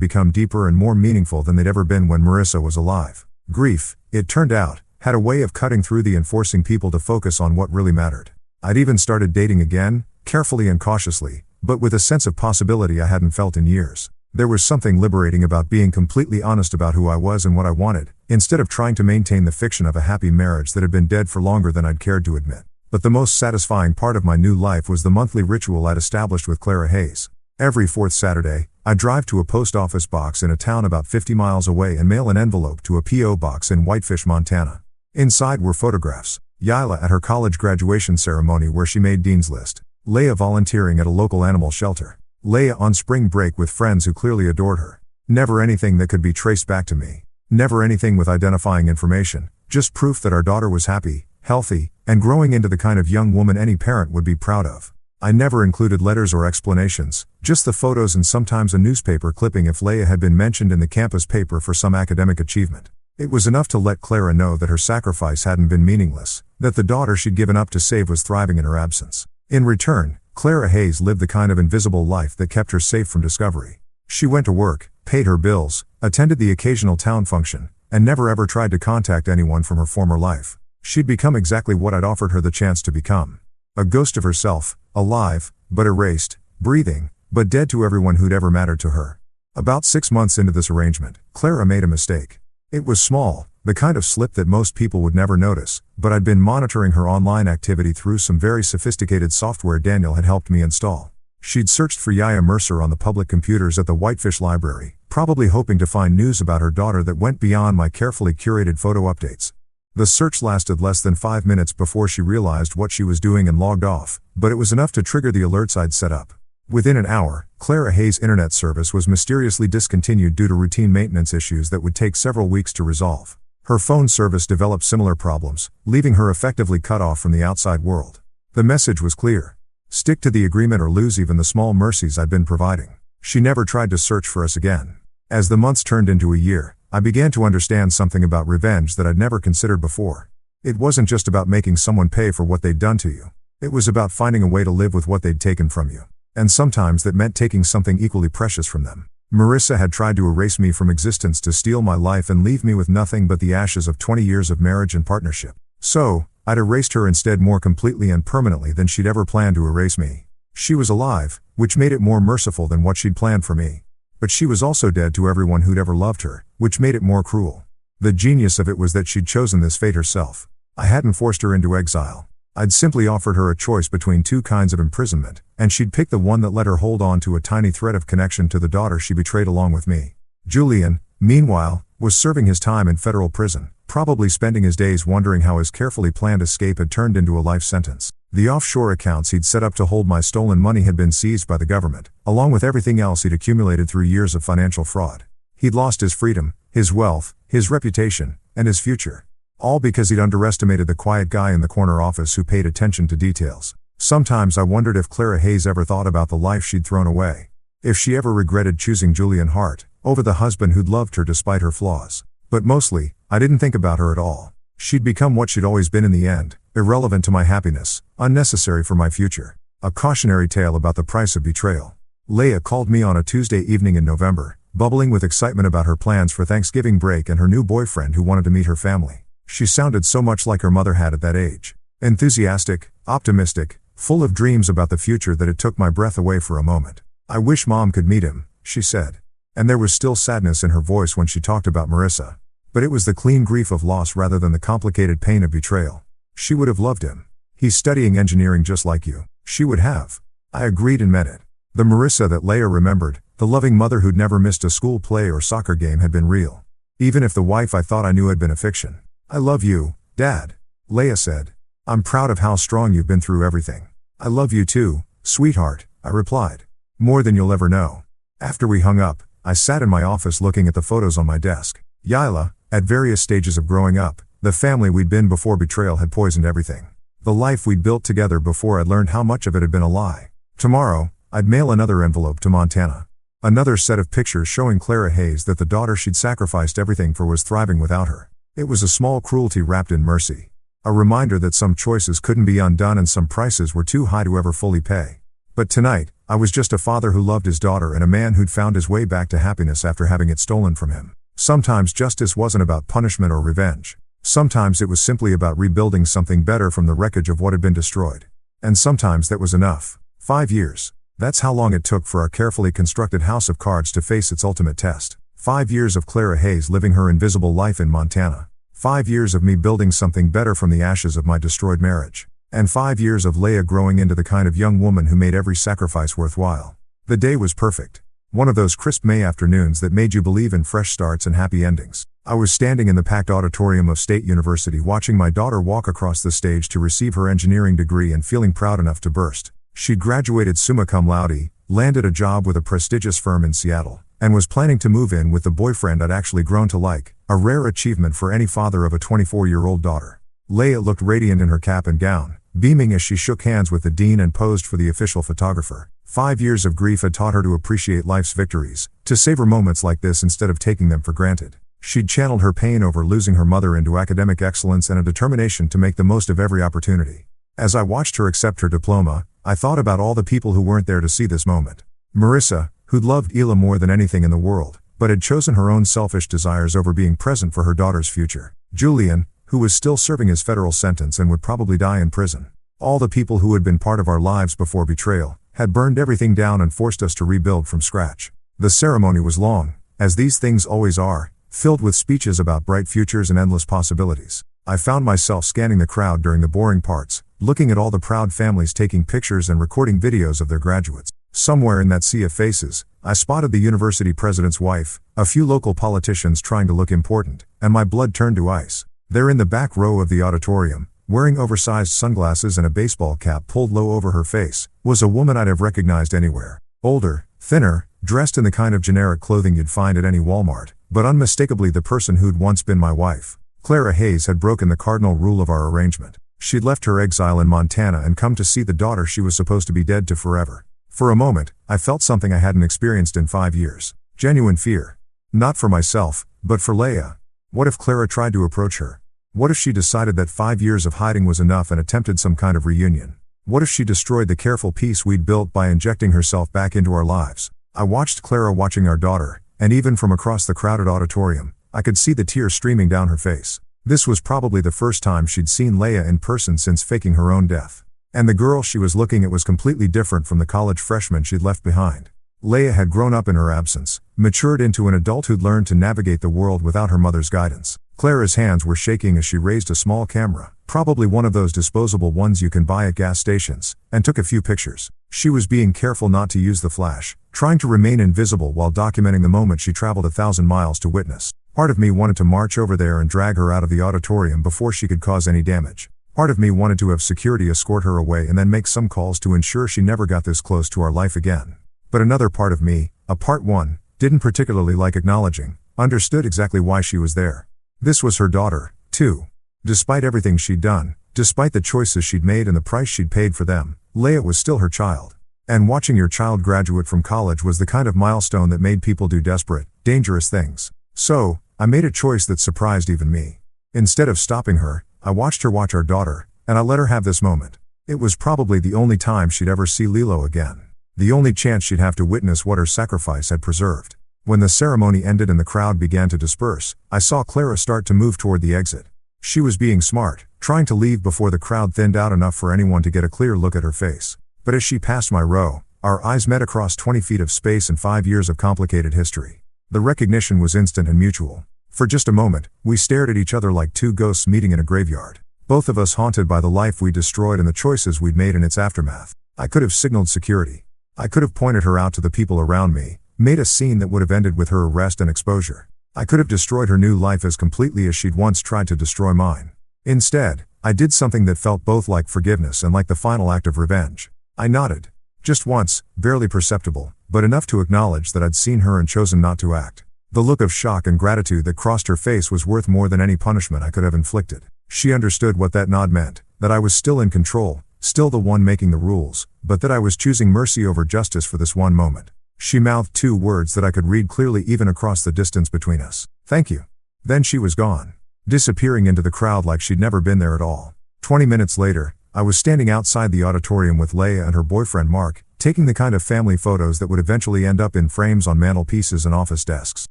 become deeper and more meaningful than they'd ever been when Marissa was alive. Grief, it turned out, had a way of cutting through and forcing people to focus on what really mattered. I'd even started dating again, carefully and cautiously, but with a sense of possibility I hadn't felt in years. There was something liberating about being completely honest about who I was and what I wanted, instead of trying to maintain the fiction of a happy marriage that had been dead for longer than I'd cared to admit. But the most satisfying part of my new life was the monthly ritual I'd established with Clara Hayes. Every fourth Saturday, I'd drive to a post office box in a town about 50 miles away and mail an envelope to a P.O. box in Whitefish, Montana. Inside were photographs. Yila at her college graduation ceremony where she made Dean's List. Leia volunteering at a local animal shelter. Leia on spring break with friends who clearly adored her. Never anything that could be traced back to me. Never anything with identifying information, just proof that our daughter was happy, healthy, and growing into the kind of young woman any parent would be proud of. I never included letters or explanations, just the photos and sometimes a newspaper clipping if Leia had been mentioned in the campus paper for some academic achievement. It was enough to let Clara know that her sacrifice hadn't been meaningless, that the daughter she'd given up to save was thriving in her absence. In return, Clara Hayes lived the kind of invisible life that kept her safe from discovery. She went to work, paid her bills, attended the occasional town function, and never ever tried to contact anyone from her former life. She'd become exactly what I'd offered her the chance to become. A ghost of herself, alive, but erased, breathing, but dead to everyone who'd ever mattered to her. About 6 months into this arrangement, Clara made a mistake. It was small, the kind of slip that most people would never notice, but I'd been monitoring her online activity through some very sophisticated software Daniel had helped me install. She'd searched for Yaya Mercer on the public computers at the Whitefish Library, probably hoping to find news about her daughter that went beyond my carefully curated photo updates. The search lasted less than 5 minutes before she realized what she was doing and logged off, but it was enough to trigger the alerts I'd set up. Within an hour, Clara Hayes' internet service was mysteriously discontinued due to routine maintenance issues that would take several weeks to resolve. Her phone service developed similar problems, leaving her effectively cut off from the outside world. The message was clear. Stick to the agreement or lose even the small mercies I'd been providing. She never tried to search for us again. As the months turned into a year, I began to understand something about revenge that I'd never considered before. It wasn't just about making someone pay for what they'd done to you. It was about finding a way to live with what they'd taken from you. And sometimes that meant taking something equally precious from them. Marissa had tried to erase me from existence to steal my life and leave me with nothing but the ashes of 20 years of marriage and partnership. So, I'd erased her instead more completely and permanently than she'd ever planned to erase me. She was alive, which made it more merciful than what she'd planned for me. But she was also dead to everyone who'd ever loved her, which made it more cruel. The genius of it was that she'd chosen this fate herself. I hadn't forced her into exile. I'd simply offered her a choice between two kinds of imprisonment, and she'd picked the one that let her hold on to a tiny thread of connection to the daughter she betrayed along with me. Julian, meanwhile, was serving his time in federal prison, probably spending his days wondering how his carefully planned escape had turned into a life sentence. The offshore accounts he'd set up to hold my stolen money had been seized by the government, along with everything else he'd accumulated through years of financial fraud. He'd lost his freedom, his wealth, his reputation, and his future. All because he'd underestimated the quiet guy in the corner office who paid attention to details. Sometimes I wondered if Clara Hayes ever thought about the life she'd thrown away. If she ever regretted choosing Julian Hart over the husband who'd loved her despite her flaws. But mostly, I didn't think about her at all. She'd become what she'd always been in the end, irrelevant to my happiness, unnecessary for my future. A cautionary tale about the price of betrayal. Leia called me on a Tuesday evening in November, bubbling with excitement about her plans for Thanksgiving break and her new boyfriend who wanted to meet her family. She sounded so much like her mother had at that age. Enthusiastic, optimistic, full of dreams about the future that it took my breath away for a moment. I wish Mom could meet him, she said. And there was still sadness in her voice when she talked about Marissa. But it was the clean grief of loss rather than the complicated pain of betrayal. She would have loved him. He's studying engineering just like you. She would have. I agreed and meant it. The Marissa that Leia remembered, the loving mother who'd never missed a school play or soccer game had been real. Even if the wife I thought I knew had been a fiction. I love you, Dad, Leia said. I'm proud of how strong you've been through everything. I love you too, sweetheart, I replied. More than you'll ever know. After we hung up, I sat in my office looking at the photos on my desk. Yila, at various stages of growing up, The family we'd been before betrayal had poisoned everything. The life we'd built together before I'd learned how much of it had been a lie. Tomorrow, I'd mail another envelope to Montana. Another set of pictures showing Clara Hayes that the daughter she'd sacrificed everything for was thriving without her. It was a small cruelty wrapped in mercy. A reminder that some choices couldn't be undone and some prices were too high to ever fully pay. But tonight, I was just a father who loved his daughter and a man who'd found his way back to happiness after having it stolen from him. Sometimes justice wasn't about punishment or revenge. Sometimes it was simply about rebuilding something better from the wreckage of what had been destroyed. And sometimes that was enough. 5 years. That's how long it took for our carefully constructed house of cards to face its ultimate test. 5 years of Clara Hayes living her invisible life in Montana. 5 years of me building something better from the ashes of my destroyed marriage. And 5 years of Leah growing into the kind of young woman who made every sacrifice worthwhile. The day was perfect. One of those crisp May afternoons that made you believe in fresh starts and happy endings. I was standing in the packed auditorium of State University watching my daughter walk across the stage to receive her engineering degree and feeling proud enough to burst. She'd graduated summa cum laude, landed a job with a prestigious firm in Seattle, and was planning to move in with the boyfriend I'd actually grown to like, a rare achievement for any father of a 24-year-old daughter. Leah looked radiant in her cap and gown, beaming as she shook hands with the dean and posed for the official photographer. 5 years of grief had taught her to appreciate life's victories, to savor moments like this instead of taking them for granted. She'd channeled her pain over losing her mother into academic excellence and a determination to make the most of every opportunity. As I watched her accept her diploma, I thought about all the people who weren't there to see this moment. Marissa, who'd loved Ela more than anything in the world, but had chosen her own selfish desires over being present for her daughter's future. Julian, who was still serving his federal sentence and would probably die in prison. All the people who had been part of our lives before betrayal, had burned everything down and forced us to rebuild from scratch. The ceremony was long, as these things always are, filled with speeches about bright futures and endless possibilities. I found myself scanning the crowd during the boring parts, looking at all the proud families taking pictures and recording videos of their graduates. Somewhere in that sea of faces, I spotted the university president's wife, a few local politicians trying to look important, and my blood turned to ice. There in the back row of the auditorium, wearing oversized sunglasses and a baseball cap pulled low over her face, was a woman I'd have recognized anywhere. Older, thinner, dressed in the kind of generic clothing you'd find at any Walmart, but unmistakably the person who'd once been my wife. Clara Hayes had broken the cardinal rule of our arrangement. She'd left her exile in Montana and come to see the daughter she was supposed to be dead to forever. For a moment, I felt something I hadn't experienced in 5 years. Genuine fear. Not for myself, but for Leah. What if Clara tried to approach her? What if she decided that 5 years of hiding was enough and attempted some kind of reunion? What if she destroyed the careful peace we'd built by injecting herself back into our lives? I watched Clara watching our daughter, and even from across the crowded auditorium, I could see the tears streaming down her face. This was probably the first time she'd seen Leah in person since faking her own death. And the girl she was looking at was completely different from the college freshman she'd left behind. Leah had grown up in her absence, matured into an adult who'd learned to navigate the world without her mother's guidance. Clara's hands were shaking as she raised a small camera, probably one of those disposable ones you can buy at gas stations, and took a few pictures. She was being careful not to use the flash, trying to remain invisible while documenting the moment she traveled 1,000 miles to witness. Part of me wanted to march over there and drag her out of the auditorium before she could cause any damage. Part of me wanted to have security escort her away and then make some calls to ensure she never got this close to our life again. But another part of me, a part one, didn't particularly like acknowledging, understood exactly why she was there. This was her daughter, too. Despite everything she'd done, despite the choices she'd made and the price she'd paid for them, Leah was still her child. And watching your child graduate from college was the kind of milestone that made people do desperate, dangerous things. So, I made a choice that surprised even me. Instead of stopping her, I watched her watch our daughter, and I let her have this moment. It was probably the only time she'd ever see Lilo again. The only chance she'd have to witness what her sacrifice had preserved. When the ceremony ended and the crowd began to disperse, I saw Clara start to move toward the exit. She was being smart, trying to leave before the crowd thinned out enough for anyone to get a clear look at her face. But as she passed my row, our eyes met across 20 feet of space and 5 years of complicated history. The recognition was instant and mutual. For just a moment, we stared at each other like two ghosts meeting in a graveyard. Both of us haunted by the life we destroyed and the choices we'd made in its aftermath. I could have signaled security. I could have pointed her out to the people around me, made a scene that would have ended with her arrest and exposure. I could have destroyed her new life as completely as she'd once tried to destroy mine. Instead, I did something that felt both like forgiveness and like the final act of revenge. I nodded. Just once, barely perceptible, but enough to acknowledge that I'd seen her and chosen not to act. The look of shock and gratitude that crossed her face was worth more than any punishment I could have inflicted. She understood what that nod meant, that I was still in control, still the one making the rules, but that I was choosing mercy over justice for this one moment. She mouthed 2 words that I could read clearly even across the distance between us. "Thank you." Then she was gone, disappearing into the crowd like she'd never been there at all. 20 minutes later, I was standing outside the auditorium with Leia and her boyfriend Mark, taking the kind of family photos that would eventually end up in frames on mantelpieces and office desks.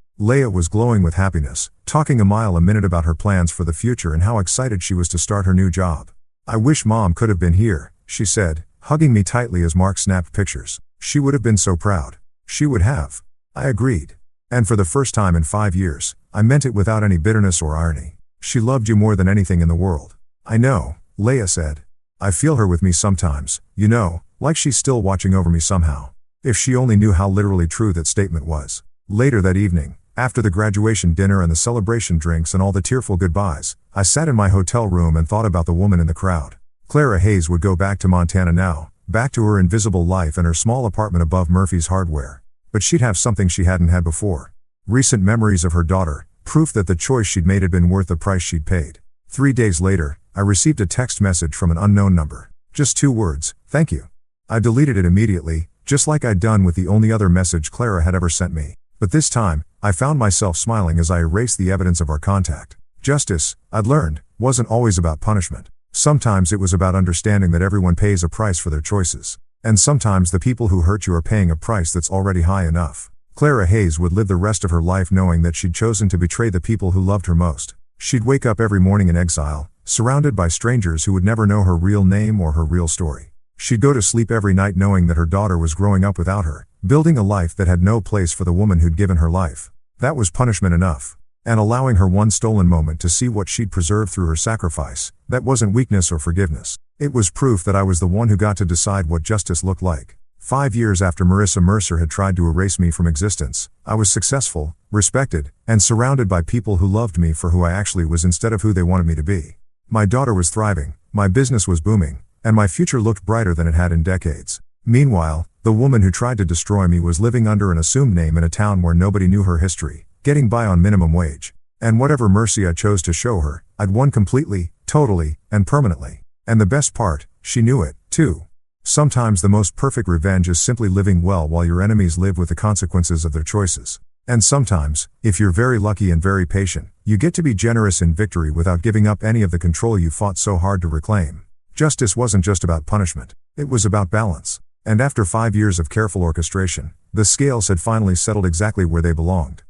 Leia was glowing with happiness, talking a mile a minute about her plans for the future and how excited she was to start her new job. "I wish Mom could have been here," she said, hugging me tightly as Mark snapped pictures. "She would have been so proud." "She would have." I agreed. And for the first time in 5 years, I meant it without any bitterness or irony. "She loved you more than anything in the world." "I know," Leia said. "I feel her with me sometimes, you know, like she's still watching over me somehow." If she only knew how literally true that statement was. Later that evening, after the graduation dinner and the celebration drinks and all the tearful goodbyes, I sat in my hotel room and thought about the woman in the crowd. Clara Hayes would go back to Montana now, back to her invisible life and her small apartment above Murphy's Hardware. But she'd have something she hadn't had before. Recent memories of her daughter, proof that the choice she'd made had been worth the price she'd paid. 3 days later, I received a text message from an unknown number. Just 2 words, "Thank you." I deleted it immediately, just like I'd done with the only other message Clara had ever sent me. But this time, I found myself smiling as I erased the evidence of our contact. Justice, I'd learned, wasn't always about punishment. Sometimes it was about understanding that everyone pays a price for their choices. And sometimes the people who hurt you are paying a price that's already high enough. Clara Hayes would live the rest of her life knowing that she'd chosen to betray the people who loved her most. She'd wake up every morning in exile, surrounded by strangers who would never know her real name or her real story. She'd go to sleep every night knowing that her daughter was growing up without her, building a life that had no place for the woman who'd given her life. That was punishment enough. And allowing her one stolen moment to see what she'd preserved through her sacrifice, that wasn't weakness or forgiveness. It was proof that I was the one who got to decide what justice looked like. 5 years after Marissa Mercer had tried to erase me from existence, I was successful, respected, and surrounded by people who loved me for who I actually was instead of who they wanted me to be. My daughter was thriving, my business was booming, and my future looked brighter than it had in decades. Meanwhile, the woman who tried to destroy me was living under an assumed name in a town where nobody knew her history, getting by on minimum wage. And whatever mercy I chose to show her, I'd won completely, totally, and permanently. And the best part, she knew it, too. Sometimes the most perfect revenge is simply living well while your enemies live with the consequences of their choices. And sometimes, if you're very lucky and very patient, you get to be generous in victory without giving up any of the control you fought so hard to reclaim. Justice wasn't just about punishment, it was about balance. And after 5 years of careful orchestration, the scales had finally settled exactly where they belonged.